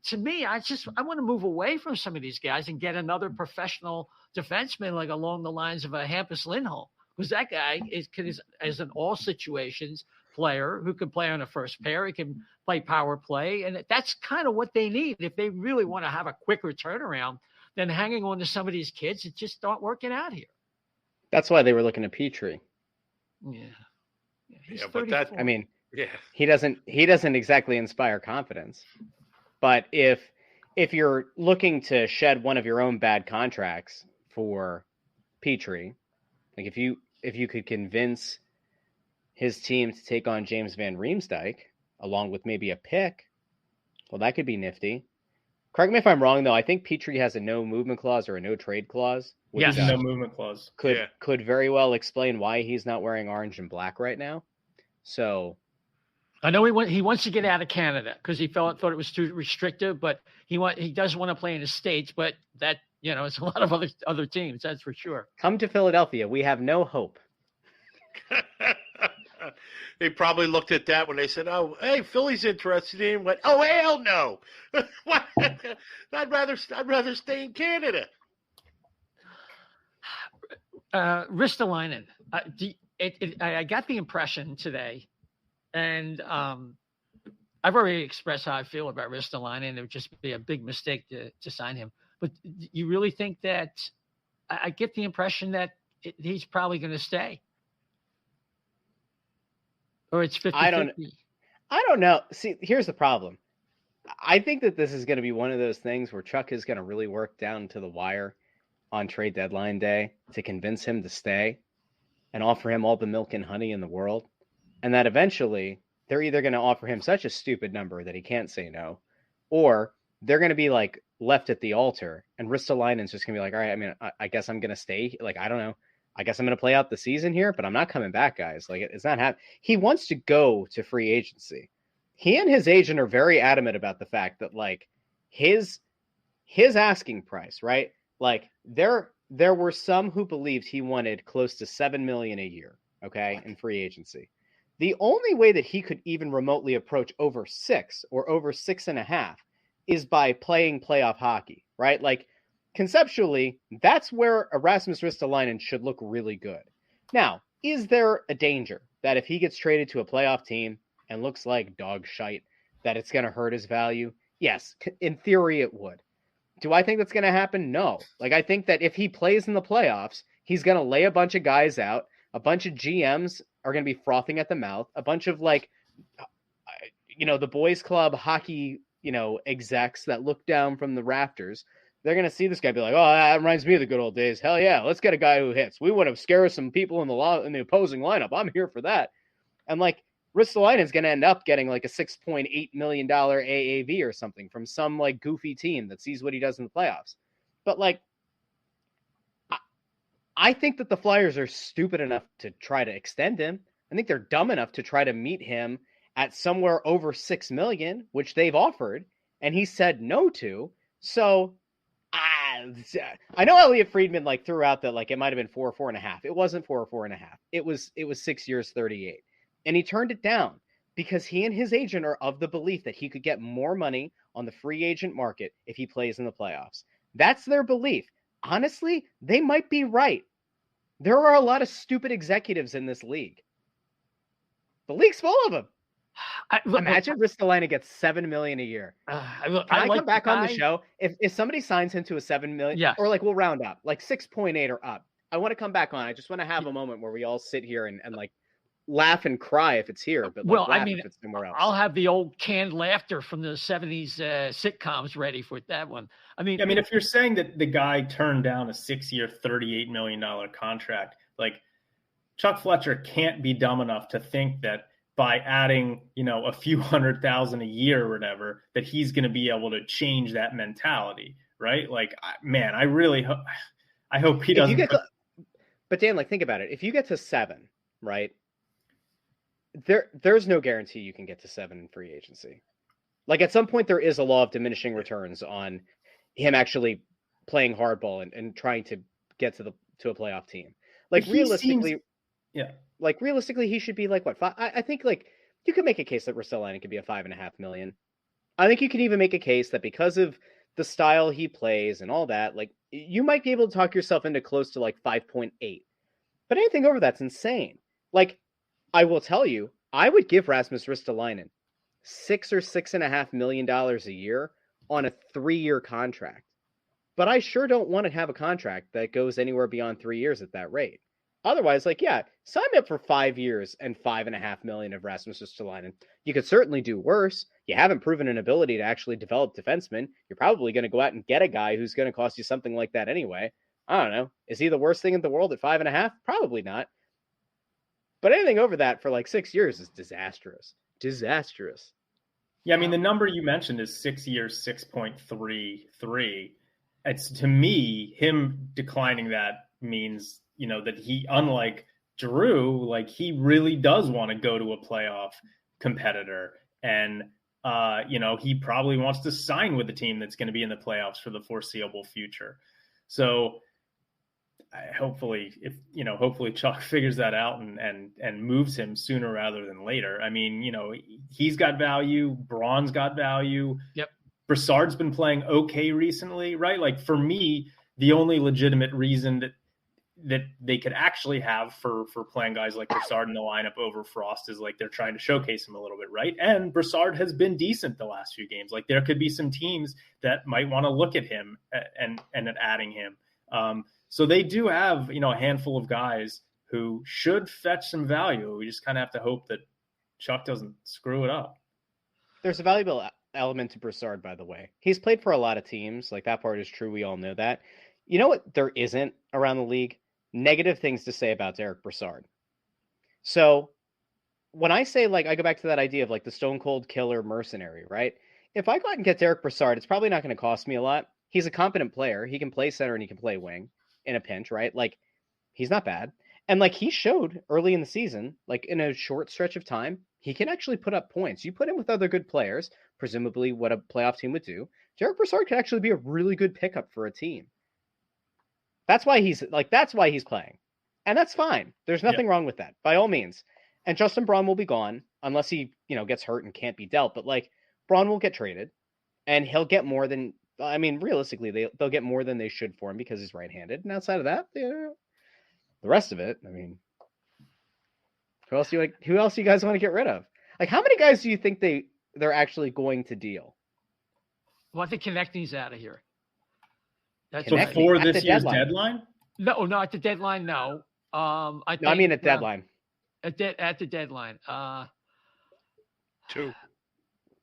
to me, I want to move away from some of these guys and get another professional defenseman, like along the lines of a Hampus Lindholm, because that guy is an all situations player who can play on a first pair. He can play power play, and that's kind of what they need if they really want to have a quicker turnaround than hanging on to some of these kids that just aren't working out here.
That's why they were looking at Petrie.
Yeah, he's
but that,
I mean,
yeah,
he doesn't exactly inspire confidence. But if you're looking to shed one of your own bad contracts for Petrie, like if you could convince his team to take on James Van Riemsdyk along with maybe a pick, well, that could be nifty. Correct me if I'm wrong, though. I think Petrie has a no movement clause or a no trade clause.
Yes,
no movement clause.
Could very well explain why he's not wearing orange and black right now. So
I know he wants to get out of Canada because he thought it was too restrictive, but he does want to play in the States, but that, it's a lot of other teams, that's for sure.
Come to Philadelphia. We have no hope.
They probably looked at that when they said, "Oh, hey, Philly's interested in." Went, "Oh, hell no! What? I'd rather stay in Canada."
Ristolainen. I got the impression today, and I've already expressed how I feel about Ristolainen. It would just be a big mistake to sign him. But you really think that? I get the impression that he's probably going to stay. Or it's 50-50.
I don't know. See, here's the problem. I think that this is going to be one of those things where Chuck is going to really work down to the wire on trade deadline day to convince him to stay and offer him all the milk and honey in the world. And that eventually they're either going to offer him such a stupid number that he can't say no, or they're going to be like left at the altar and Ristolainen's just going to be like, all right, I mean, I guess I'm going to stay. Like, I don't know. I guess I'm going to play out the season here, but I'm not coming back, guys. Like, it's not happening. He wants to go to free agency. He and his agent are very adamant about the fact that, like, his asking price, right? Like, there were some who believed he wanted close to $7 million a year, okay, in free agency. The only way that he could even remotely approach over 6 or over 6.5 is by playing playoff hockey, right? Like, conceptually, that's where Erasmus Ristolainen should look really good. Now, is there a danger that if he gets traded to a playoff team and looks like dog shite, that it's going to hurt his value? Yes, in theory it would. Do I think that's going to happen? No. Like, I think that if he plays in the playoffs, he's going to lay a bunch of guys out. A bunch of GMs are going to be frothing at the mouth. A bunch of, like, the boys club hockey, execs that look down from the rafters, they're going to see this guy be like, oh, that reminds me of the good old days. Hell yeah, let's get a guy who hits. We want to scare some people in the opposing lineup. I'm here for that. And, like, Ristolainen is going to end up getting, like, a $6.8 million AAV or something from some, like, goofy team that sees what he does in the playoffs. But, like, I think that the Flyers are stupid enough to try to extend him. I think they're dumb enough to try to meet him at somewhere over $6 million, which they've offered, and he said no to. So, I know Elliot Friedman like threw out that like it might have been 4.5. It wasn't 4.5. It was 6 years, 38. And he turned it down because he and his agent are of the belief that he could get more money on the free agent market if he plays in the playoffs. That's their belief. Honestly, they might be right. There are a lot of stupid executives in this league. The league's full of them. Imagine Ristolainen gets $7 million a year. Can I come back on the show if somebody signs him to a $7 million?
Yes.
Or like we'll round up like 6.8 or up. I want to come back on. I just want to have a moment where we all sit here and like laugh and cry if it's here, but like laugh if it's somewhere else.
I'll have the old canned laughter from the 70s sitcoms ready for that one. I mean,
if you're saying that the guy turned down a 6-year, $38 million contract, like Chuck Fletcher can't be dumb enough to think that by adding, a few $100,000 a year or whatever, that he's going to be able to change that mentality, right? Like, man, I really I hope he doesn't.
But Dan, like, think about it. If you get to 7, right? There's no guarantee you can get to 7 in free agency. Like at some point there is a law of diminishing returns on him actually playing hardball and trying to get to a playoff team. Like realistically, Like realistically, he should be like what? 5? I think like you could make a case that Ristolainen could be a $5.5 million. I think you can even make a case that because of the style he plays and all that, like you might be able to talk yourself into close to like 5.8. But anything over that's insane. Like I will tell you, I would give Rasmus Ristolainen $6 or $6.5 million a year on a 3-year contract. But I sure don't want to have a contract that goes anywhere beyond 3 years at that rate. Otherwise, like, yeah, sign me up for 5 years and $5.5 million of Rasmus Ristolainen. You could certainly do worse. You haven't proven an ability to actually develop defensemen. You're probably going to go out and get a guy who's going to cost you something like that anyway. I don't know. Is he the worst thing in the world at 5.5? Probably not. But anything over that for like 6 years is disastrous. Disastrous.
Yeah, I mean, the number you mentioned is 6 years, 6.33. It's, to me, him declining that means, that he, unlike Giroux, like he really does want to go to a playoff competitor. And, he probably wants to sign with a team that's going to be in the playoffs for the foreseeable future. So hopefully Chuck figures that out and moves him sooner rather than later. I mean, he's got value. Braun's got value.
Yep.
Brassard's been playing okay recently, right? Like for me, the only legitimate reason that they could actually have for playing guys like Brassard in the lineup over Frost is like they're trying to showcase him a little bit, right? And Brassard has been decent the last few games. Like there could be some teams that might want to look at him and at adding him. So they do have, a handful of guys who should fetch some value. We just kind of have to hope that Chuck doesn't screw it up.
There's a valuable element to Brassard, by the way. He's played for a lot of teams. Like that part is true. We all know that. You know what there isn't around the league? Negative things to say about Derek Brassard. So when I say, like, I go back to that idea of like the stone cold killer mercenary, right? If I go out and get Derek Brassard, it's probably not going to cost me a lot. He's a competent player. He can play center and he can play wing in a pinch, right? Like he's not bad. And like he showed early in the season, like in a short stretch of time, he can actually put up points. You put him with other good players, presumably what a playoff team would do. Derek Brassard could actually be a really good pickup for a team. That's why he's playing. And that's fine. There's nothing wrong with that, by all means. And Justin Braun will be gone unless he, gets hurt and can't be dealt. But like Braun will get traded and he'll get more than, realistically, they'll get more than they should for him because he's right-handed. And outside of that, the rest of it, who else do you guys want to get rid of? Like, how many guys do you think they're actually going to deal?
Well, I think Konechny's out of here.
That's before this year's deadline?
No, not at the deadline. No.
At deadline.
At the deadline.
2.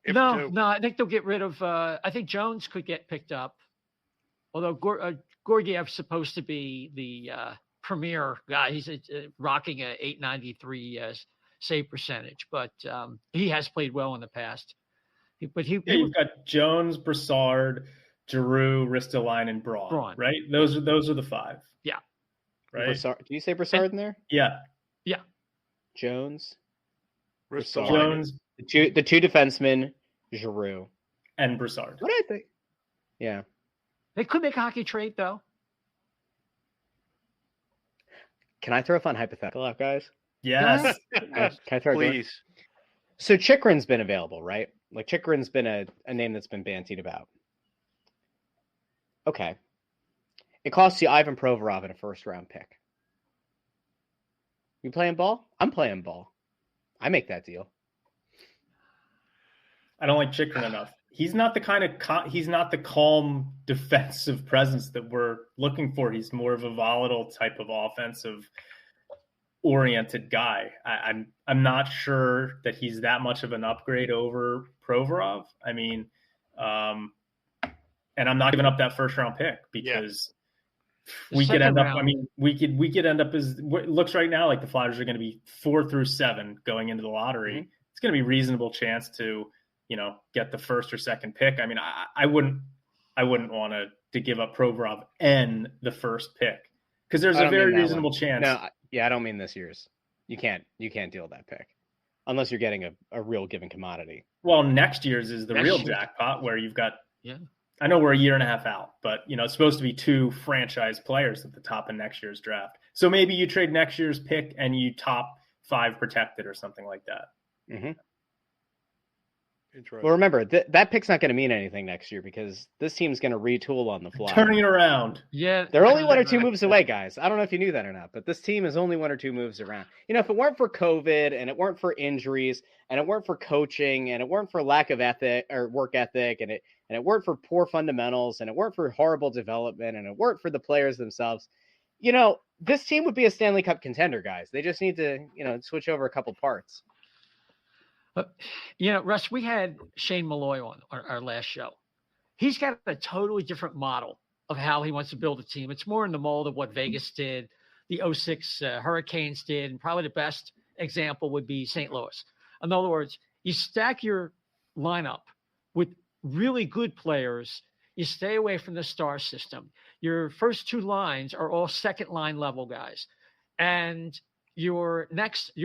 No. I think they'll get rid of. I think Jones could get picked up, although Gorgiev's supposed to be the premier guy. He's rocking a .893 save percentage, but he has played well in the past. You've
got Jones, Brassard, Giroux, Ristolainen, and Braun, right? Those are the 5.
Yeah.
Right.
Brassard, do you say Brassard in there?
Yeah.
Yeah.
Jones,
Brassard.
Jones,
the two defensemen, Giroux
and Brassard.
What do I think? Yeah.
They could make a hockey trade, though.
Can I throw a fun hypothetical out, guys?
Yes.
Can I throw
Please.
So Chychrun's been available, right? Like Chychrun's been a name that's been bantied about. Okay. It costs you Ivan Provorov and a first-round pick. You playing ball? I'm playing ball. I make that deal.
I don't like Chychrun enough. He's not the kind of he's not the calm defensive presence that we're looking for. He's more of a volatile type of offensive oriented guy. I'm not sure that he's that much of an upgrade over Provorov. I mean, and I'm not giving up that first round pick because we could end up. I mean, we could end up as it looks right now like the Flyers are going to be 4 through 7 going into the lottery. Mm-hmm. It's going to be a reasonable chance to get the first or second pick. I mean, I wouldn't want to give up Provorov and the first pick because there's a very reasonable chance.
No, I don't mean this year's. You can't deal that pick unless you're getting a real given commodity.
Well, next year's is the real jackpot where you've got. Yeah. I know we're a year and a half out, but it's supposed to be 2 franchise players at the top of next year's draft. So maybe you trade next year's pick and you top 5 protected or something like that.
Mm-hmm. Well, remember, that pick's not going to mean anything next year because this team's going to retool on the fly.
Turning it around.
Yeah.
They're only 1 or 2 moves away, guys. I don't know if you knew that or not, but this team is only 1 or 2 moves around. If it weren't for COVID and it weren't for injuries and it weren't for coaching and it weren't for lack of ethic or work ethic and it weren't for poor fundamentals and it weren't for horrible development and it weren't for the players themselves, this team would be a Stanley Cup contender, guys. They just need to, switch over a couple parts.
Russ, we had Shane Malloy on our last show. He's got a totally different model of how he wants to build a team. It's more in the mold of what Vegas did, the 06 Hurricanes did, and probably the best example would be St. Louis. In other words, you stack your lineup with really good players. You stay away from the star system. Your first 2 lines are all second line level guys. And your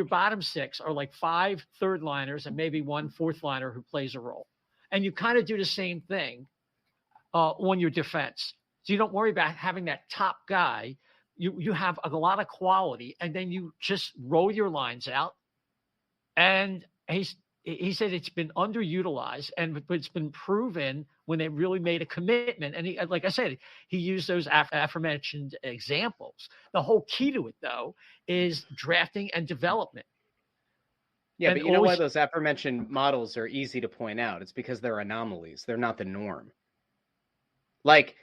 bottom 6 are like 5 third liners and maybe 1 fourth liner who plays a role. And you kind of do the same thing on your defense. So you don't worry about having that top guy. You have a lot of quality, and then you just roll your lines out. And he said it's been underutilized, but it's been proven when they really made a commitment. And like I said, he used those aforementioned examples. The whole key to it, though, is drafting and development.
Yeah, but you know why those aforementioned models are easy to point out? It's because they're anomalies. They're not the norm. Like,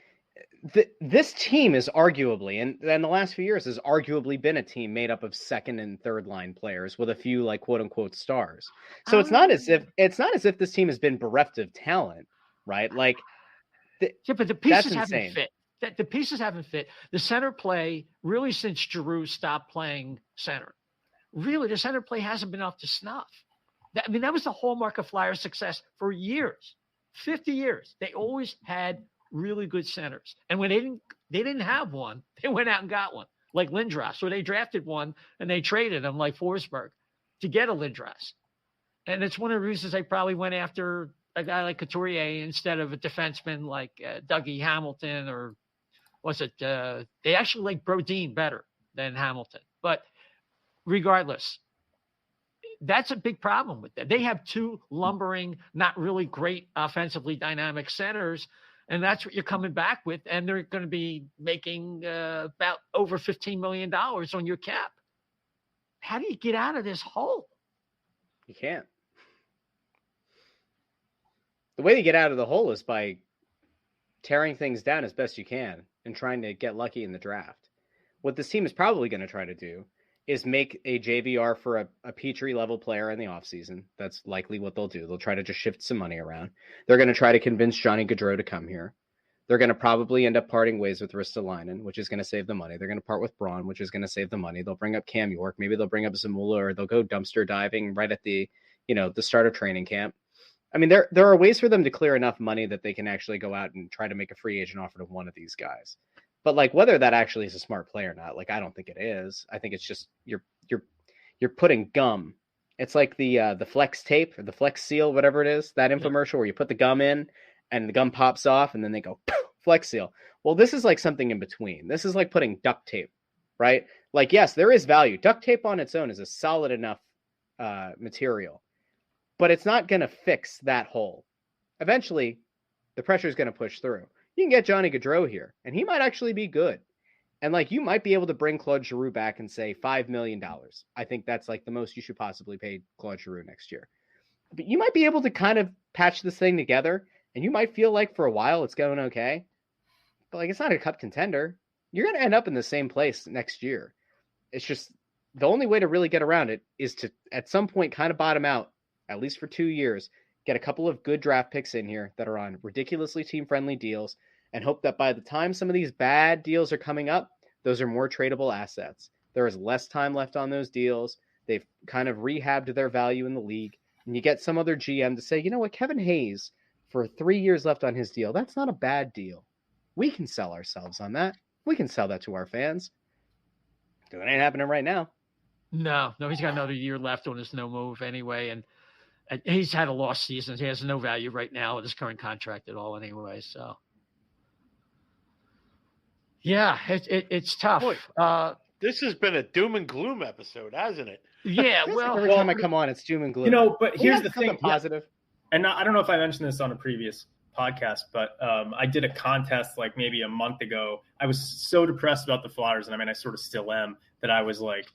this team is arguably, and the last few years has arguably been a team made up of second and third line players with a few like quote unquote stars. So it's not as if this team has been bereft of talent, right? Like,
but the pieces haven't fit. The pieces haven't fit. The center play really since Giroux stopped playing center. Really, the center play hasn't been up to snuff. That was the hallmark of Flyers' success for years, 50 years. They always had really good centers. And when they didn't have one, they went out and got one, like Lindros. So they drafted one and they traded him like Forsberg to get a Lindros. And it's one of the reasons they probably went after a guy like Couturier instead of a defenseman like Dougie Hamilton, or was it they actually like Brodin better than Hamilton. But regardless, that's a big problem with that. They have 2 lumbering, not really great offensively dynamic centers. And that's what you're coming back with. And they're going to be making about over $15 million on your cap. How do you get out of this hole?
You can't. The way to get out of the hole is by tearing things down as best you can and trying to get lucky in the draft. What this team is probably going to try to do is make a JVR for a Petrie level player in the offseason. That's likely what they'll do. They'll try to just shift some money around. They're going to try to convince Johnny Gaudreau to come here. They're going to probably end up parting ways with Ristolainen, which is going to save the money. They're going to part with Braun, which is going to save the money. They'll bring up Cam York. Maybe they'll bring up Zamula, or they'll go dumpster diving right at the start of training camp. I mean, there are ways for them to clear enough money that they can actually go out and try to make a free agent offer to one of these guys. But like, whether that actually is a smart play or not, like, I don't think it is. I think it's just you're putting gum. It's like the flex tape or the flex seal, whatever it is, that infomercial where you put the gum in and the gum pops off and then they go poof Flex Seal. Well, this is like something in between. This is like putting duct tape, right? Like, yes, there is value. Duct tape on its own is a solid enough material, but it's not going to fix that hole. Eventually, the pressure is going to push through. You can get Johnny Gaudreau here, and he might actually be good. And like, you might be able to bring Claude Giroux back and say $5 million. I think that's like the most you should possibly pay Claude Giroux next year. But you might be able to kind of patch this thing together, and you might feel like for a while it's going okay. But like, it's not a cup contender. You're going to end up in the same place next year. It's just the only way to really get around it is to at some point kind of bottom out, at least for 2 years, get a couple of good draft picks in here that are on ridiculously team-friendly deals, and hope that by the time some of these bad deals are coming up, those are more tradable assets. There is less time left on those deals. They've kind of rehabbed their value in the league. And you get some other GM to say, you know what, Kevin Hayes, for 3 years left on his deal, that's not a bad deal. We can sell ourselves on that. We can sell that to our fans. It ain't happening right now.
No, he's got another year left on his no move anyway. And he's had a lost season. He has no value right now with his current contract at all anyway. So, yeah, it's tough.
Boy, this has been a doom and gloom episode, hasn't it?
Yeah, well,
every time I come on, it's doom and gloom.
You know, but here's the thing.
Positive.
And I don't know if I mentioned this on a previous podcast, but I did a contest like maybe a month ago. I was so depressed about the Flyers, and I mean, I sort of still am, that I was like,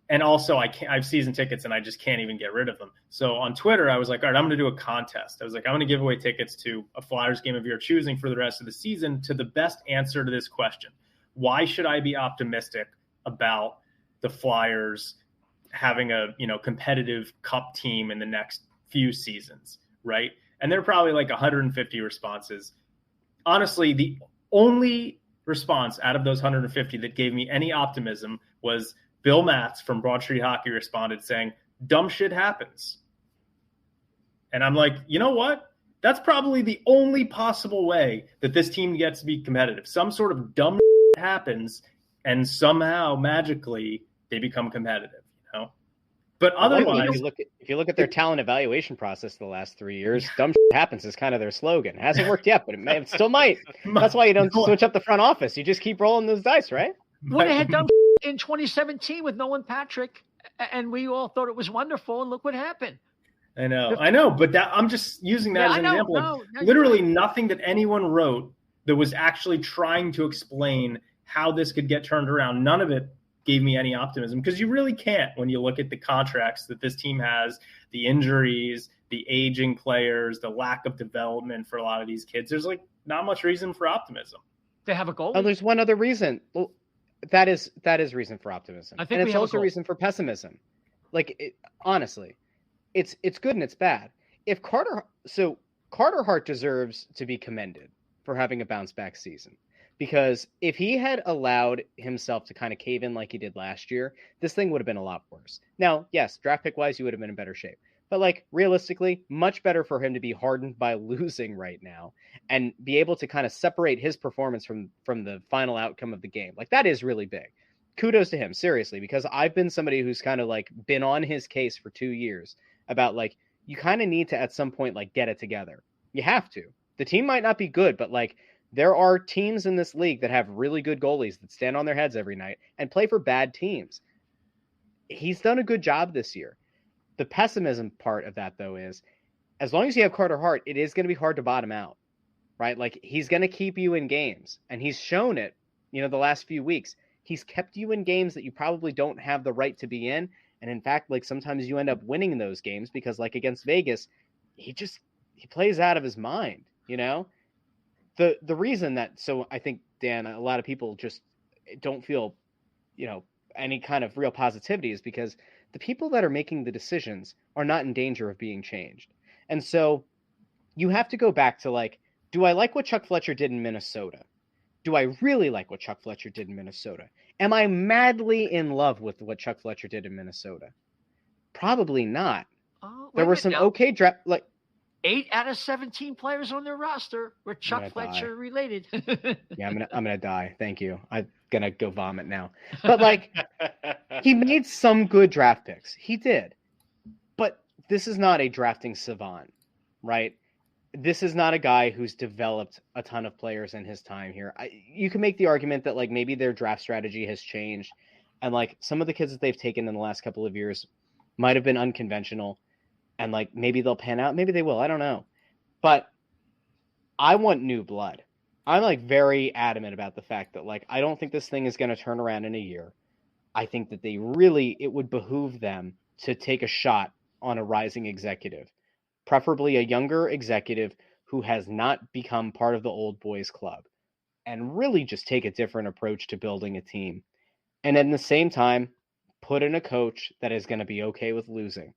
and also I have season tickets and I just can't even get rid of them. So on Twitter, I was like, all right, I'm going to do a contest. I was like, I'm going to give away tickets to a Flyers game of your choosing for the rest of the season to the best answer to this question. Why should I be optimistic about the Flyers having a, competitive cup team in the next few seasons, right? And there are probably like 150 responses. Honestly, the only response out of those 150 that gave me any optimism was Bill Matz from Broad Street Hockey responded saying, dumb shit happens. And I'm like, you know what? That's probably the only possible way that this team gets to be competitive. Some sort of dumb shit happens and somehow magically they become competitive. But otherwise,
if you look at their talent evaluation process the last 3 years, dumb shit happens is kind of their slogan. It hasn't worked yet, but it still might. That's why you don't switch up the front office. You just keep rolling those dice, right?
Well, they had dumb in 2017 with Nolan Patrick, and we all thought it was wonderful, and look what happened.
I know, but I'm just using that as an example. Literally nothing that anyone wrote that was actually trying to explain how this could get turned around. None of it gave me any optimism, because you really can't when you look at the contracts that this team has, the injuries, the aging players, the lack of development for a lot of these kids. There's like not much reason for optimism.
They have a goal.
Oh, there's one other reason. Well, that is reason for optimism.
I think
and it's also reason for pessimism. Like, honestly, it's good and it's bad. If Carter Hart deserves to be commended for having a bounce back season. Because if he had allowed himself to kind of cave in like he did last year, this thing would have been a lot worse. Now, yes, draft pick wise, you would have been in better shape. But like realistically, much better for him to be hardened by losing right now and be able to kind of separate his performance from the final outcome of the game. Like, that is really big. Kudos to him, seriously, because I've been somebody who's kind of like been on his case for 2 years about like, you kind of need to at some point like get it together. You have to. The team might not be good, but like, there are teams in this league that have really good goalies that stand on their heads every night and play for bad teams. He's done a good job this year. The pessimism part of that, though, is as long as you have Carter Hart, it is going to be hard to bottom out, right? Like, he's going to keep you in games, and he's shown it, the last few weeks. He's kept you in games that you probably don't have the right to be in. And in fact, like, sometimes you end up winning those games because, like, against Vegas, he plays out of his mind, The reason that, so I think, Dan, a lot of people just don't feel, any kind of real positivity is because the people that are making the decisions are not in danger of being changed. And so you have to go back to like, do I like what Chuck Fletcher did in Minnesota? Do I really like what Chuck Fletcher did in Minnesota? Am I madly in love with what Chuck Fletcher did in Minnesota? Probably not. There were some okay draft, like,
8 out of 17 players on their roster were Chuck Fletcher related.
Yeah, I'm gonna die. Thank you. I'm gonna go vomit now. But like, he made some good draft picks. He did. But this is not a drafting savant, right? this is not a guy who's developed a ton of players in his time here. You can make the argument that like maybe their draft strategy has changed, and like some of the kids that they've taken in the last couple of years might have been unconventional, and like maybe they'll pan out, maybe they will, I don't know. But I want new blood. I'm like very adamant about the fact that like I don't think this thing is going to turn around in a year. I think that it would behoove them to take a shot on a rising executive, preferably a younger executive who has not become part of the old boys club, and really just take a different approach to building a team. And at the same time, put in a coach that is going to be okay with losing.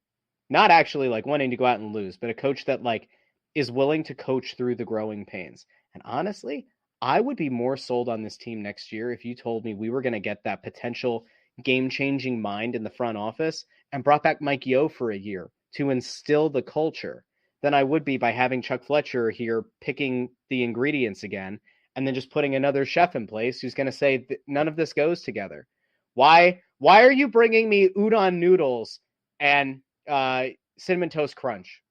Not actually like wanting to go out and lose, but a coach that like is willing to coach through the growing pains. And honestly, I would be more sold on this team next year if you told me we were going to get that potential game-changing mind in the front office and brought back Mike Yeo for a year to instill the culture than I would be by having Chuck Fletcher here picking the ingredients again and then just putting another chef in place who's going to say none of this goes together. Why are you bringing me udon noodles and cinnamon toast crunch?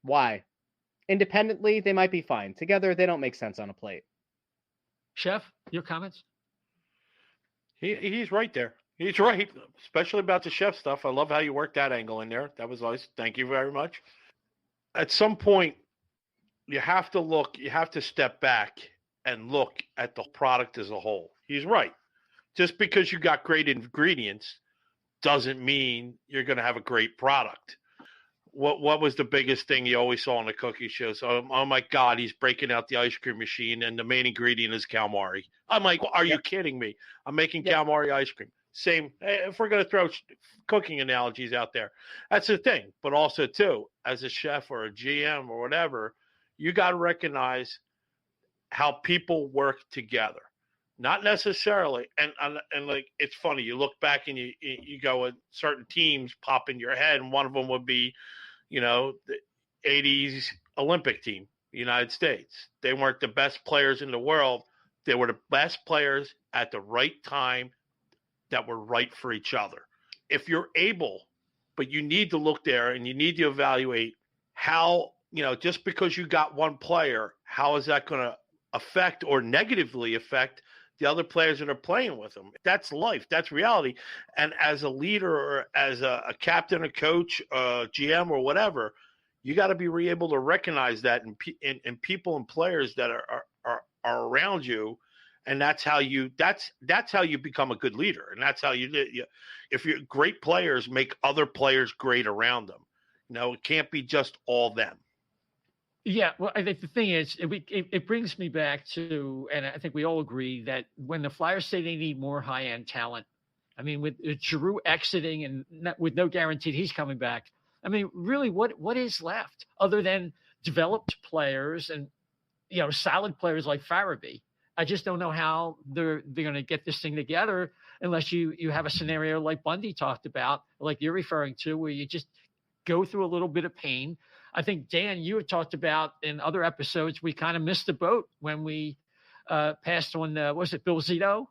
Why? Independently, they might be fine. Together, they don't make sense on a plate.
Chef, your comments?
He's right there. He's right, especially about the chef stuff. I love how you worked that angle in there. That was nice. Thank you very much. At some point, you have to step back and look at the product as a whole. He's right. Just because you got great ingredients doesn't mean you're going to have a great product. What was the biggest thing you always saw on the cooking shows? Oh my God, he's breaking out the ice cream machine and the main ingredient is calamari. I'm like, are you kidding me? I'm making calamari ice cream. Same, if we're going to throw cooking analogies out there, that's the thing. But also, too, as a chef or a GM or whatever, you got to recognize how people work together. Not necessarily, and like it's funny. You look back and you go, and certain teams pop in your head, and one of them would be, the '80s Olympic team, the United States. They weren't the best players in the world. They were the best players at the right time that were right for each other. If you're able, but you need to look there and you need to evaluate how, just because you got one player, how is that going to affect or negatively affect the other players that are playing with them? That's life. That's reality. And as a leader or as a captain, a coach, a GM or whatever, you got to be able to recognize that in people and players that are around you. And that's how you become a good leader. And that's how if you're great players, make other players great around them. It can't be just all them.
Yeah, well, I think the thing is, it brings me back to, and I think we all agree that when the Flyers say they need more high-end talent, I mean, with Giroux exiting and with no guarantee he's coming back, I mean, really, what is left other than developed players and solid players like Farabee? I just don't know how they're going to get this thing together unless you have a scenario like Bundy talked about, like you're referring to, where you just go through a little bit of pain. I think, Dan, you had talked about in other episodes, we kind of missed the boat when we passed on, was it Bill Zito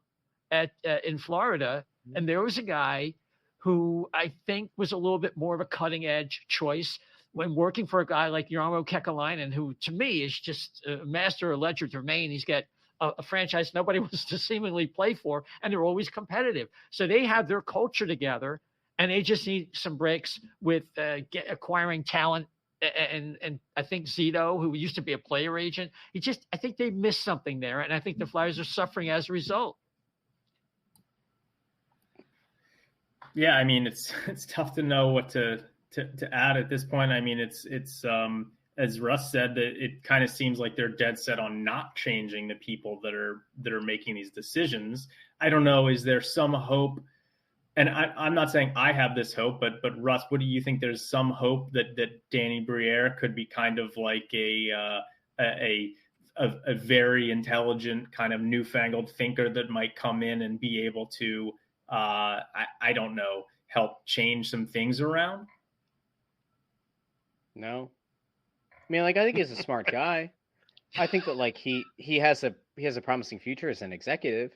in Florida? And there was a guy who I think was a little bit more of a cutting edge choice when working for a guy like Jarmo Kekalainen, who to me is just a master of ledger domain. He's got a franchise nobody wants to seemingly play for, and they're always competitive. So they have their culture together, and they just need some breaks with acquiring talent. And I think Zito, who used to be a player agent, I think they missed something there. And I think the Flyers are suffering as a result.
Yeah, I mean, it's tough to know what to add at this point. I mean, it's as Russ said, that it kind of seems like they're dead set on not changing the people that are making these decisions. I don't know. Is there some hope? And I'm not saying I have this hope, but Russ, what do you think? There's some hope that Danny Briere could be kind of like a very intelligent kind of newfangled thinker that might come in and be able to, I don't know, help change some things around?
No. I mean, like, I think he's a smart guy. I think that like he has a promising future as an executive.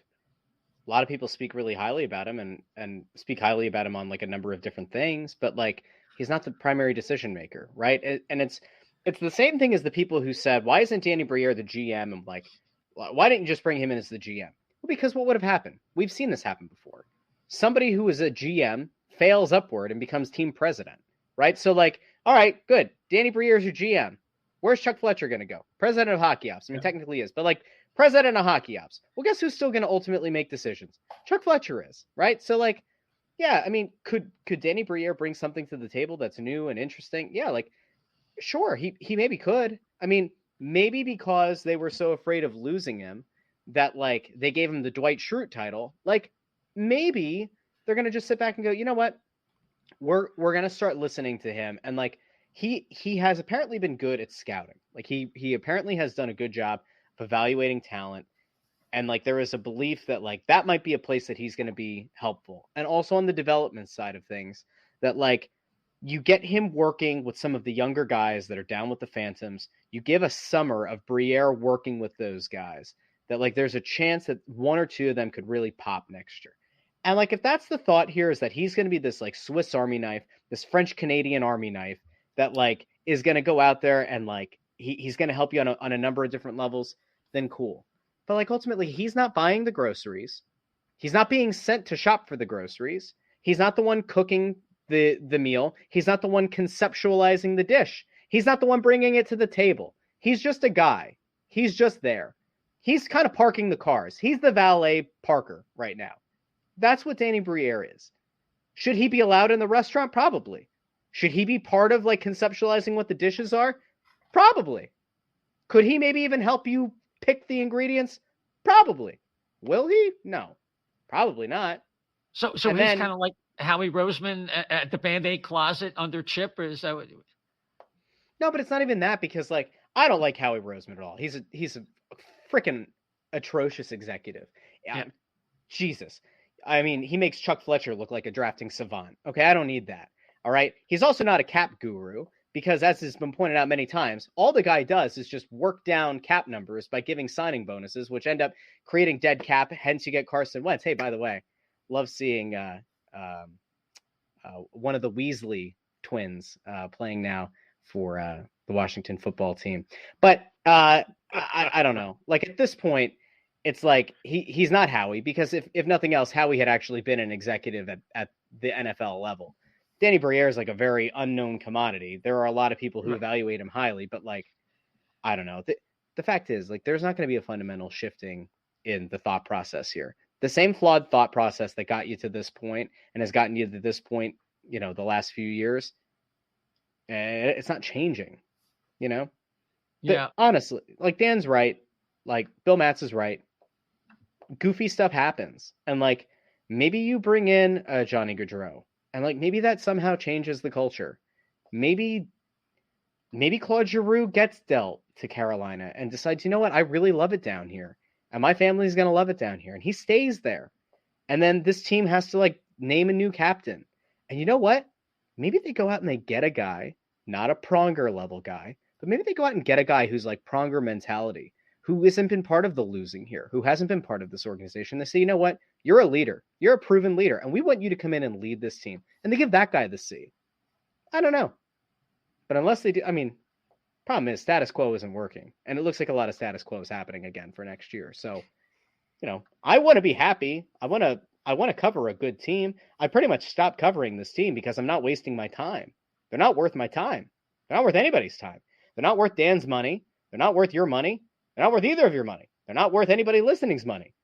A lot of people speak really highly about him and speak highly about him on like a number of different things, but like he's not the primary decision maker, right? And it's It's the same thing as the people who said, why isn't Danny Briere the GM? I'm like, why didn't you just bring him in as the GM? Well, because what would have happened? We've seen this happen before. Somebody who is a GM fails upward and becomes team president, right? So like, all right, good. Danny Briere is your GM. Where's Chuck Fletcher going to go? President of hockey ops. I mean, technically he is, but like president of hockey ops. Well, guess who's still going to ultimately make decisions? Chuck Fletcher is, right? So like, yeah, I mean, could Danny Briere bring something to the table that's new and interesting? Yeah, like, sure, he maybe could. I mean, maybe because they were so afraid of losing him that like they gave him the Dwight Schrute title. Like maybe they're gonna just sit back and go, you know what? We're gonna start listening to him. And like he has apparently been good at scouting. Like he apparently has done a good job of evaluating talent. And like there is a belief that like that might be a place that he's gonna be helpful. And also on the development side of things, that like you get him working with some of the younger guys that are down with the Phantoms. You give a summer of Briere working with those guys that like there's a chance that one or two of them could really pop next year. And like if that's the thought here is that he's going to be this like Swiss Army knife, this French Canadian Army knife that like is going to go out there and like he's going to help you on a number of different levels, then cool. But like ultimately he's not buying the groceries. He's not being sent to shop for the groceries. He's not the one cooking the meal. He's not the one conceptualizing the dish. He's not the one bringing it to the table. He's just a guy. He's just there. He's kind of parking the cars. He's the valet parker right now. That's what Danny Briere is. Should he be allowed in the restaurant? Probably. Should he be part of like conceptualizing what the dishes are? Probably. Could he maybe even help you pick the ingredients? Probably. Will he? No. Probably not.
So he's kind of like Howie Roseman at the Band-Aid closet under Chip, or is that what?
No, but it's not even that, because like I don't like Howie Roseman at all. He's a freaking atrocious executive. Yeah. Jesus. I mean, he makes Chuck Fletcher look like a drafting savant. Okay, I don't need that. All right. He's also not a cap guru, because as has been pointed out many times, all the guy does is just work down cap numbers by giving signing bonuses, which end up creating dead cap. Hence you get Carson Wentz. Hey, by the way, love seeing one of the Weasley twins playing now for the Washington football team. But I don't know. Like at this point, it's like he's not Howie, because if nothing else, Howie had actually been an executive at the NFL level. Danny Briere is like a very unknown commodity. There are a lot of people who evaluate him highly, but like, I don't know. The fact is, like, there's not going to be a fundamental shifting in the thought process here. The same flawed thought process that got you to this point and has gotten you to this point, you know, the last few years, it's not changing, you know?
Yeah.
Honestly, like Dan's right. Like Bill Matz is right. Goofy stuff happens. And like, maybe you bring in Johnny Gaudreau, and like, maybe that somehow changes the culture. Maybe Claude Giroux gets dealt to Carolina and decides, you know what? I really love it down here. And my family's going to love it down here. And he stays there. And then this team has to like name a new captain. And you know what? Maybe they go out and they get a guy, not a Pronger level guy, but maybe they go out and get a guy who's like Pronger mentality, who hasn't been part of the losing here, who hasn't been part of this organization. They say, you know what? You're a leader. You're a proven leader. And we want you to come in and lead this team. And they give that guy the C. I don't know. But unless they do, I mean, problem is status quo isn't working. And it looks like a lot of status quo is happening again for next year. So, you know, I want to be happy. I want to cover a good team. I pretty much stopped covering this team because I'm not wasting my time. They're not worth my time. They're not worth anybody's time. They're not worth Dan's money. They're not worth your money. They're not worth either of your money. They're not worth anybody listening's money.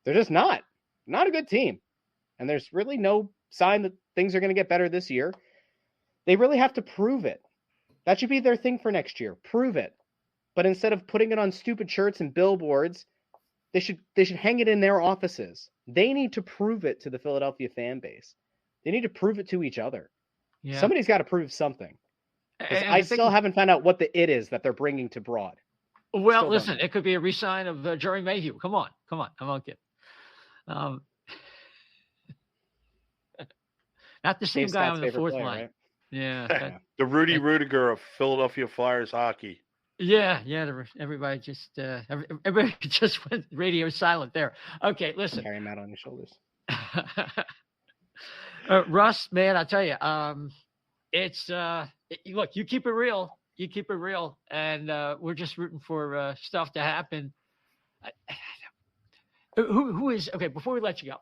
They're just not a good team. And there's really no sign that things are going to get better this year. They really have to prove it. That should be their thing for next year. Prove it. But instead of putting it on stupid shirts and billboards, they should hang it in their offices. They need to prove it to the Philadelphia fan base. They need to prove it to each other. Yeah. Somebody's got to prove something. I still haven't found out what the it is that they're bringing to Broad.
Well, still listen, it could be a re-sign of Jerry Mayhew. Come on. I'm on kid. Not the same guy on the fourth line. Right? Yeah.
The Rudy Rudiger of Philadelphia Flyers hockey.
Yeah. Everybody just went radio silent there. Okay, listen.
Carry him out on your shoulders.
Russ, man, I'll tell you, it's look, you keep it real. You keep it real, and we're just rooting for stuff to happen. Who is okay? Before we let you go,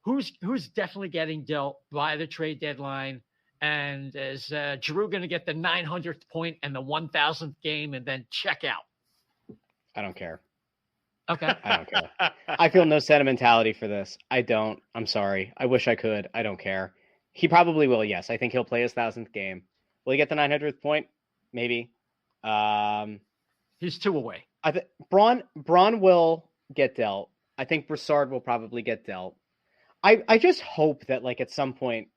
who's definitely getting dealt by the trade deadline? And is Giroux going to get the 900th point and the 1,000th game and then check out?
I don't care.
Okay.
I don't care. I feel no sentimentality for this. I don't. I'm sorry. I wish I could. I don't care. He probably will, yes. I think he'll play his 1,000th game. Will he get the 900th point? Maybe.
He's 2 away.
Braun will get dealt. I think Broussard will probably get dealt. I just hope that, like, at some point,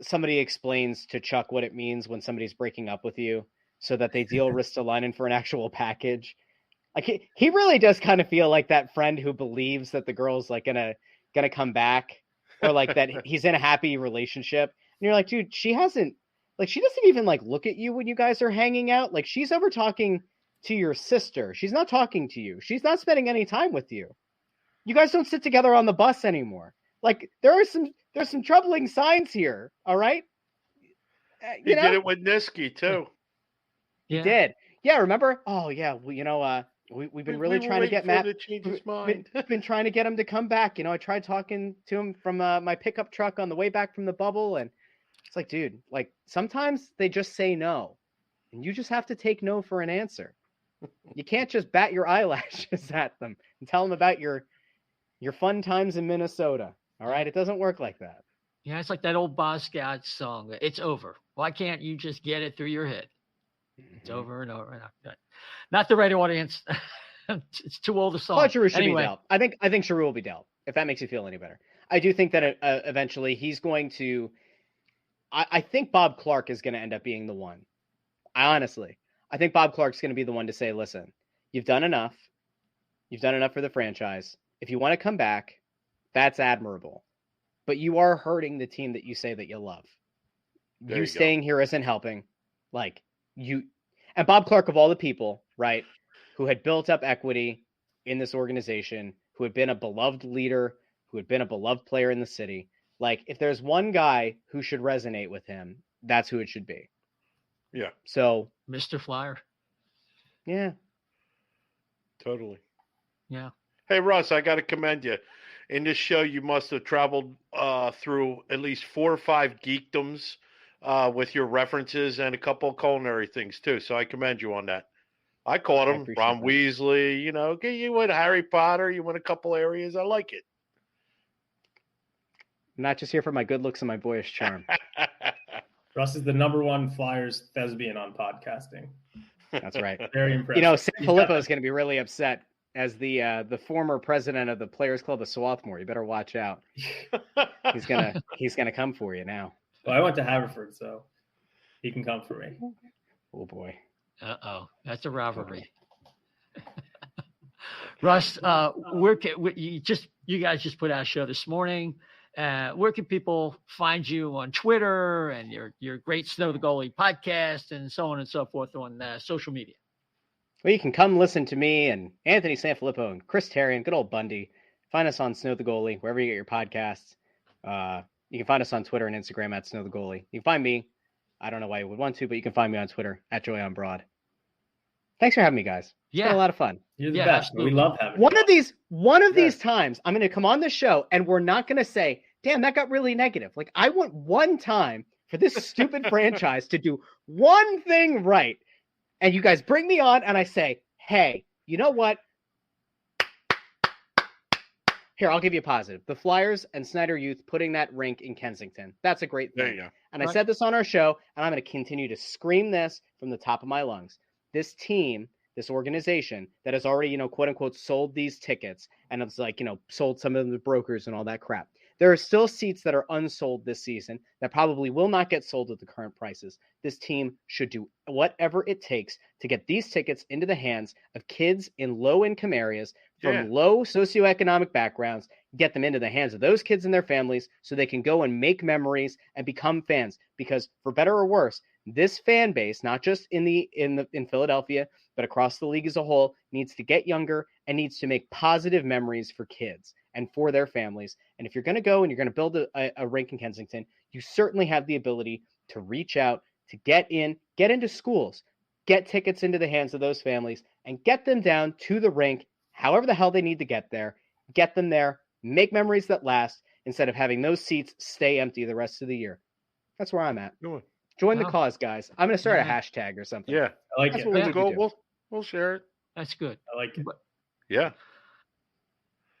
somebody explains to Chuck what it means when somebody's breaking up with you so that they deal Ristolainen for an actual package. Like, he really does kind of feel like that friend who believes that the girl's, like, gonna come back, or, like, that he's in a happy relationship. And you're like, dude, she doesn't even, like, look at you when you guys are hanging out. Like, she's over talking to your sister. She's not talking to you. She's not spending any time with you. You guys don't sit together on the bus anymore. Like, there's some troubling signs here. All right.
He did it with Niski too.
He did. Yeah. Remember? Oh yeah. Well, we've been really trying to get Matt
to change his mind.
Been trying to get him to come back. I tried talking to him from my pickup truck on the way back from the bubble, and it's like, dude, like, sometimes they just say no, and you just have to take no for an answer. You can't just bat your eyelashes at them and tell them about your fun times in Minnesota. All right, it doesn't work like that.
Yeah, it's like that old Boz Scott song. It's over. Why can't you just get it through your head? It's over and over and over. Not the right audience. It's too old a song.
Claude Giroux should be dealt. I think Giroux will be dealt, if that makes you feel any better. I do think that eventually he's going to. I think Bob Clark is going to end up being the one. I think Bob Clark's going to be the one to say, listen, you've done enough. You've done enough for the franchise. If you want to come back, that's admirable. But you are hurting the team that you say that you love. You staying here isn't helping. Like, you and Bob Clark, of all the people, right, who had built up equity in this organization, who had been a beloved leader, who had been a beloved player in the city. Like, if there's one guy who should resonate with him, that's who it should be.
Yeah.
So,
Mr. Flyer.
Yeah.
Totally.
Yeah.
Hey, Russ, I got to commend you. In this show, you must have traveled through at least 4 or 5 geekdoms with your references and a couple of culinary things, too. So I commend you on that. I caught him. Ron Weasley, you went Harry Potter. You went a couple areas. I like it.
I'm not just here for my good looks and my boyish charm.
Russ is the #1 Flyers thespian on podcasting.
That's right.
Very impressive.
Sam Filippo is going to be really upset as the former president of the Players Club of Swarthmore. You better watch out. He's gonna come for you now.
Well, I went to Haverford, so he can come for me.
Oh boy.
Uh-oh. That's a rivalry. Russ, you guys just put out a show this morning. Where can people find you on Twitter and your great Snow the Goalie podcast and so on and so forth on social media?
Well, you can come listen to me and Anthony Sanfilippo and Chris Terry and good old Bundy. Find us on Snow the Goalie, wherever you get your podcasts. You can find us on Twitter and Instagram at Snow the Goalie. You can find me. I don't know why you would want to, but you can find me on Twitter at Joy on Broad. Thanks for having me, guys. It's been a lot of fun.
You're the best. Absolutely. We love having you.
One of these times, I'm going to come on the show and we're not going to say, damn, that got really negative. Like, I want one time for this stupid franchise to do one thing right. And you guys bring me on and I say, hey, you know what? Here, I'll give you a positive. The Flyers and Snyder Youth putting that rink in Kensington. That's a great thing.
There you go.
And I said this on our show, and I'm going to continue to scream this from the top of my lungs. This team, this organization that has already, quote unquote, sold these tickets and it's like, sold some of the brokers and all that crap. There are still seats that are unsold this season that probably will not get sold at the current prices. This team should do whatever it takes to get these tickets into the hands of kids in low-income areas from low socioeconomic backgrounds, get them into the hands of those kids and their families so they can go and make memories and become fans. Because for better or worse, this fan base, not just in Philadelphia, but across the league as a whole, needs to get younger and needs to make positive memories for kids and for their families. And if you're going to go and you're going to build a rink in Kensington, you certainly have the ability to reach out to get into schools, get tickets into the hands of those families, and get them down to the rink, however the hell they need to get them there, make memories that last, instead of having those seats stay empty the rest of the year. That's where I'm at. Join the cause, guys. I'm going to start a hashtag or something.
Yeah,
I like
That's
it.
what we do.
We'll share it.
That's good.
I like it.
Yeah.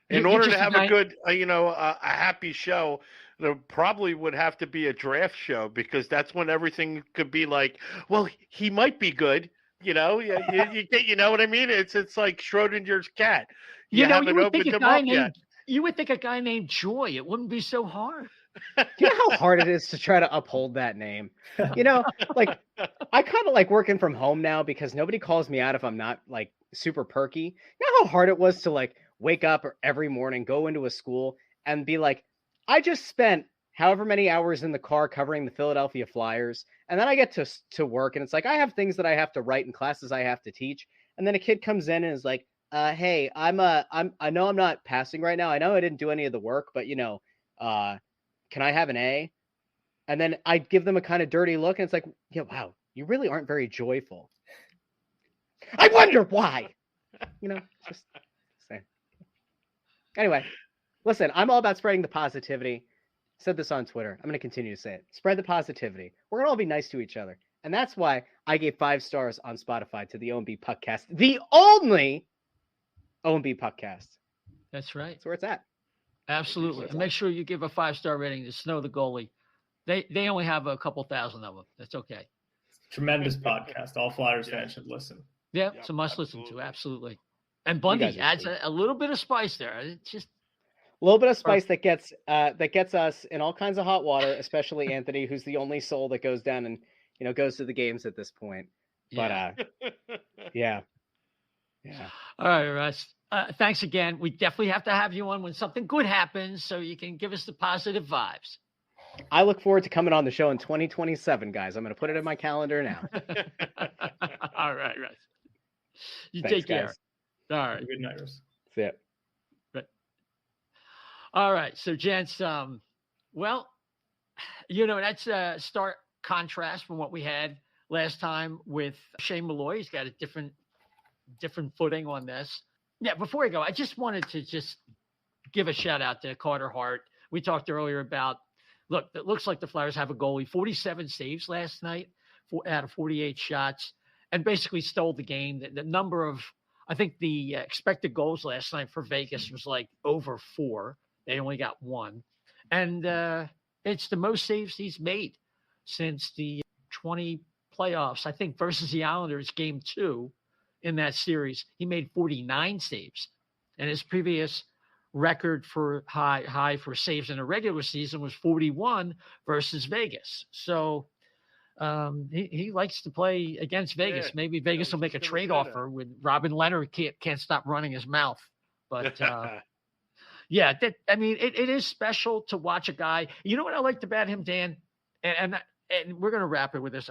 In order to have a good, a happy show, there probably would have to be a draft show, because that's when everything could be like, well, he might be good. You know what I mean? It's like Schrodinger's cat. You haven't opened him up yet.
You would think a guy named Joy. It wouldn't be so hard.
Do you know how hard it is to try to uphold that name? Like, I kind of like working from home now because nobody calls me out if I'm not like super perky. You know how hard it was to like wake up every morning, go into a school and be like, I just spent however many hours in the car covering the Philadelphia Flyers. And then I get to work and it's like, I have things that I have to write and classes I have to teach. And then a kid comes in and is like, hey, I know I'm not passing right now. I know I didn't do any of the work, but can I have an A? And then I give them a kind of dirty look and it's like, yeah, wow, you really aren't very joyful. I wonder why. Just saying. Anyway, listen, I'm all about spreading the positivity. I said this on Twitter. I'm going to continue to say it. Spread the positivity. We're going to all be nice to each other. And that's why I gave 5 stars on Spotify to the O&B Puckcast, the only O&B Puckcast.
That's right.
That's where it's at.
Absolutely. And make sure you give a 5-star rating to Snow the Goalie. They only have a couple thousand of them. That's okay.
Tremendous podcast. All Flyers fans should listen.
Yeah, it's a must listen to. Absolutely. And Bundy adds a little bit of spice there. It's just
a little bit of spice that gets us in all kinds of hot water, especially Anthony, who's the only soul that goes down and goes to the games at this point. But yeah.
All right, Russ. Thanks again. We definitely have to have you on when something good happens so you can give us the positive vibes.
I look forward to coming on the show in 2027, guys. I'm going to put it in my calendar now.
All right, Russ.
Thanks,
take care.
Guys.
All right.
Good night, Russ.
See ya.
Right. All right. So, gents, that's a stark contrast from what we had last time with Shane Malloy. He's got a different footing on this. Yeah, before I go, I just wanted to give a shout out to Carter Hart. We talked earlier about, look, it looks like the Flyers have a goalie, 47 saves last night out of 48 shots, and basically stole the game. The number of, I think the expected goals last night for Vegas was like over 4. They only got 1. And it's the most saves he's made since the 20 playoffs, I think, versus the Islanders game 2 in that series. He made 49 saves. And his previous record for high for saves in a regular season was 41 versus Vegas. So he likes to play against Vegas. Maybe Vegas will make a trade offer with Robin Leonard can't stop running his mouth. But it is special to watch a guy. You know what I liked about him, Dan? And we're going to wrap it with this.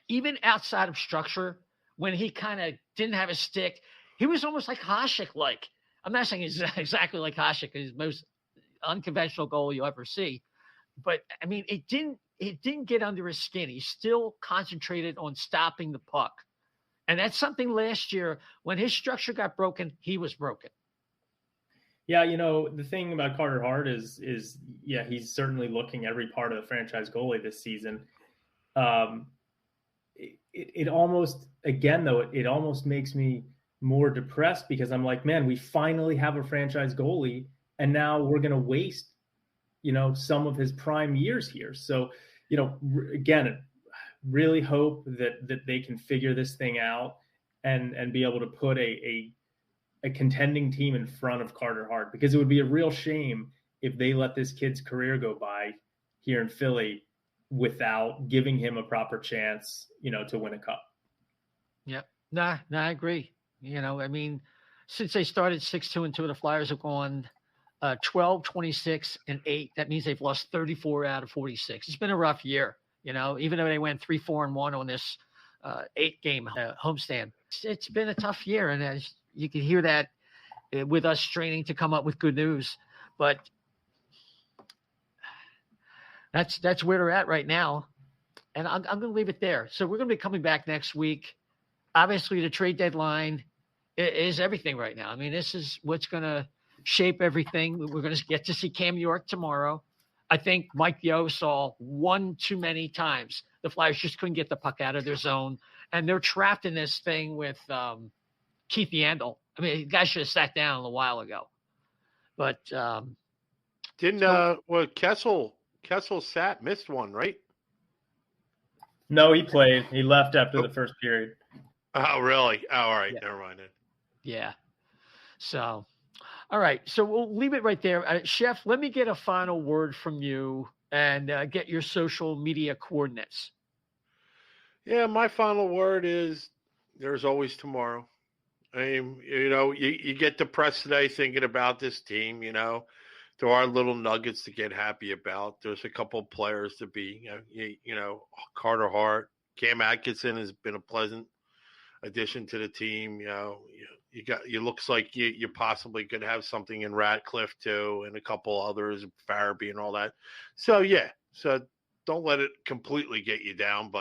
Even outside of structure, when he kind of didn't have a stick, he was almost like Hasek-like. I'm not saying he's exactly like Hasek, he's the most unconventional goal you'll ever see. But, I mean, it didn't get under his skin. He still concentrated on stopping the puck. And that's something last year, when his structure got broken, he was broken.
Yeah, the thing about Carter Hart is he's certainly looking every part of the franchise goalie this season. It almost, again, though, it almost makes me more depressed because I'm like, man, we finally have a franchise goalie and now we're going to waste, some of his prime years here. So, again, really hope that they can figure this thing out and be able to put a contending team in front of Carter Hart, because it would be a real shame if they let this kid's career go by here in Philly without giving him a proper chance, to win a cup.
Yep. Nah, I agree. Since they started 6-2-2, the Flyers have gone 12, 26, and 8. That means they've lost 34 out of 46. It's been a rough year, even though they went 3-4-1 on this 8-game homestand. It's been a tough year, and as you can hear that with us straining to come up with good news. But that's where they're at right now. And I'm going to leave it there. So we're going to be coming back next week. Obviously, the trade deadline is everything right now. I mean, this is what's going to shape everything. We're going to get to see Cam York tomorrow. I think Mike Yo saw one too many times. The Flyers just couldn't get the puck out of their zone, and they're trapped in this thing with Keith Yandel. I mean, the guy should have sat down a while ago. But
Kessel missed one, right?
No, he played. He left after the first period.
Oh, really? Oh, all right.
Yeah.
Never mind it.
Yeah. So, all right. So we'll leave it right there. Chef, let me get a final word from you and get your social media coordinates.
Yeah, my final word is there's always tomorrow. I mean, you get depressed today thinking about this team, There are little nuggets to get happy about. There's a couple of players to be, Carter Hart, Cam Atkinson has been a pleasant addition to the team. You looks like you possibly could have something in Ratcliffe too, and a couple others, Farabee and all that. So so don't let it completely get you down.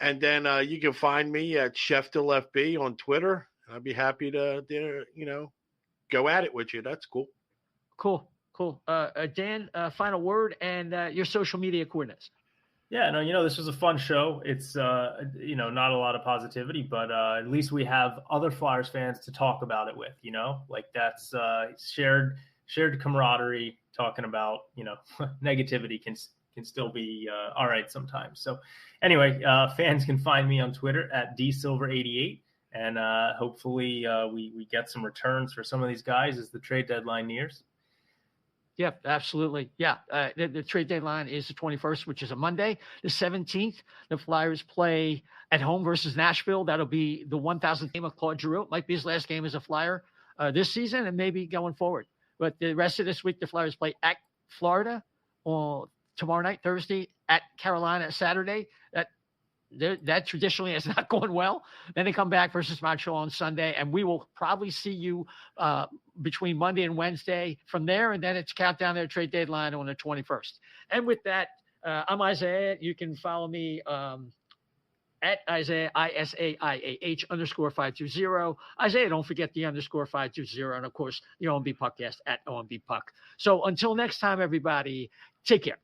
And then you can find me at Chef Del FB on Twitter. I'd be happy to go at it with you. That's cool.
Cool. Dan, final word and your social media coordinates.
Yeah, no, this was a fun show. It's, not a lot of positivity, but at least we have other Flyers fans to talk about it with, like that's shared camaraderie. Talking about, negativity can still be all right sometimes. So anyway, fans can find me on Twitter at dsilver88. And hopefully we get some returns for some of these guys as the trade deadline nears.
Yeah, absolutely. Yeah, the trade deadline is the 21st, which is a Monday. The 17th, the Flyers play at home versus Nashville. That'll be the 1,000th game of Claude Giroux. It might be his last game as a Flyer this season and maybe going forward. But the rest of this week, the Flyers play at Florida on tomorrow night, Thursday, at Carolina Saturday. That traditionally has not gone well. Then they come back versus Montreal on Sunday, and we will probably see you between Monday and Wednesday from there, and then it's countdown their trade deadline on the 21st. And with that, I'm Isaiah. You can follow me at Isaiah, ISAIAH _520. Isaiah, don't forget the _520, and of course, the O&B Puckcast at O&B Puck. So until next time, everybody, take care.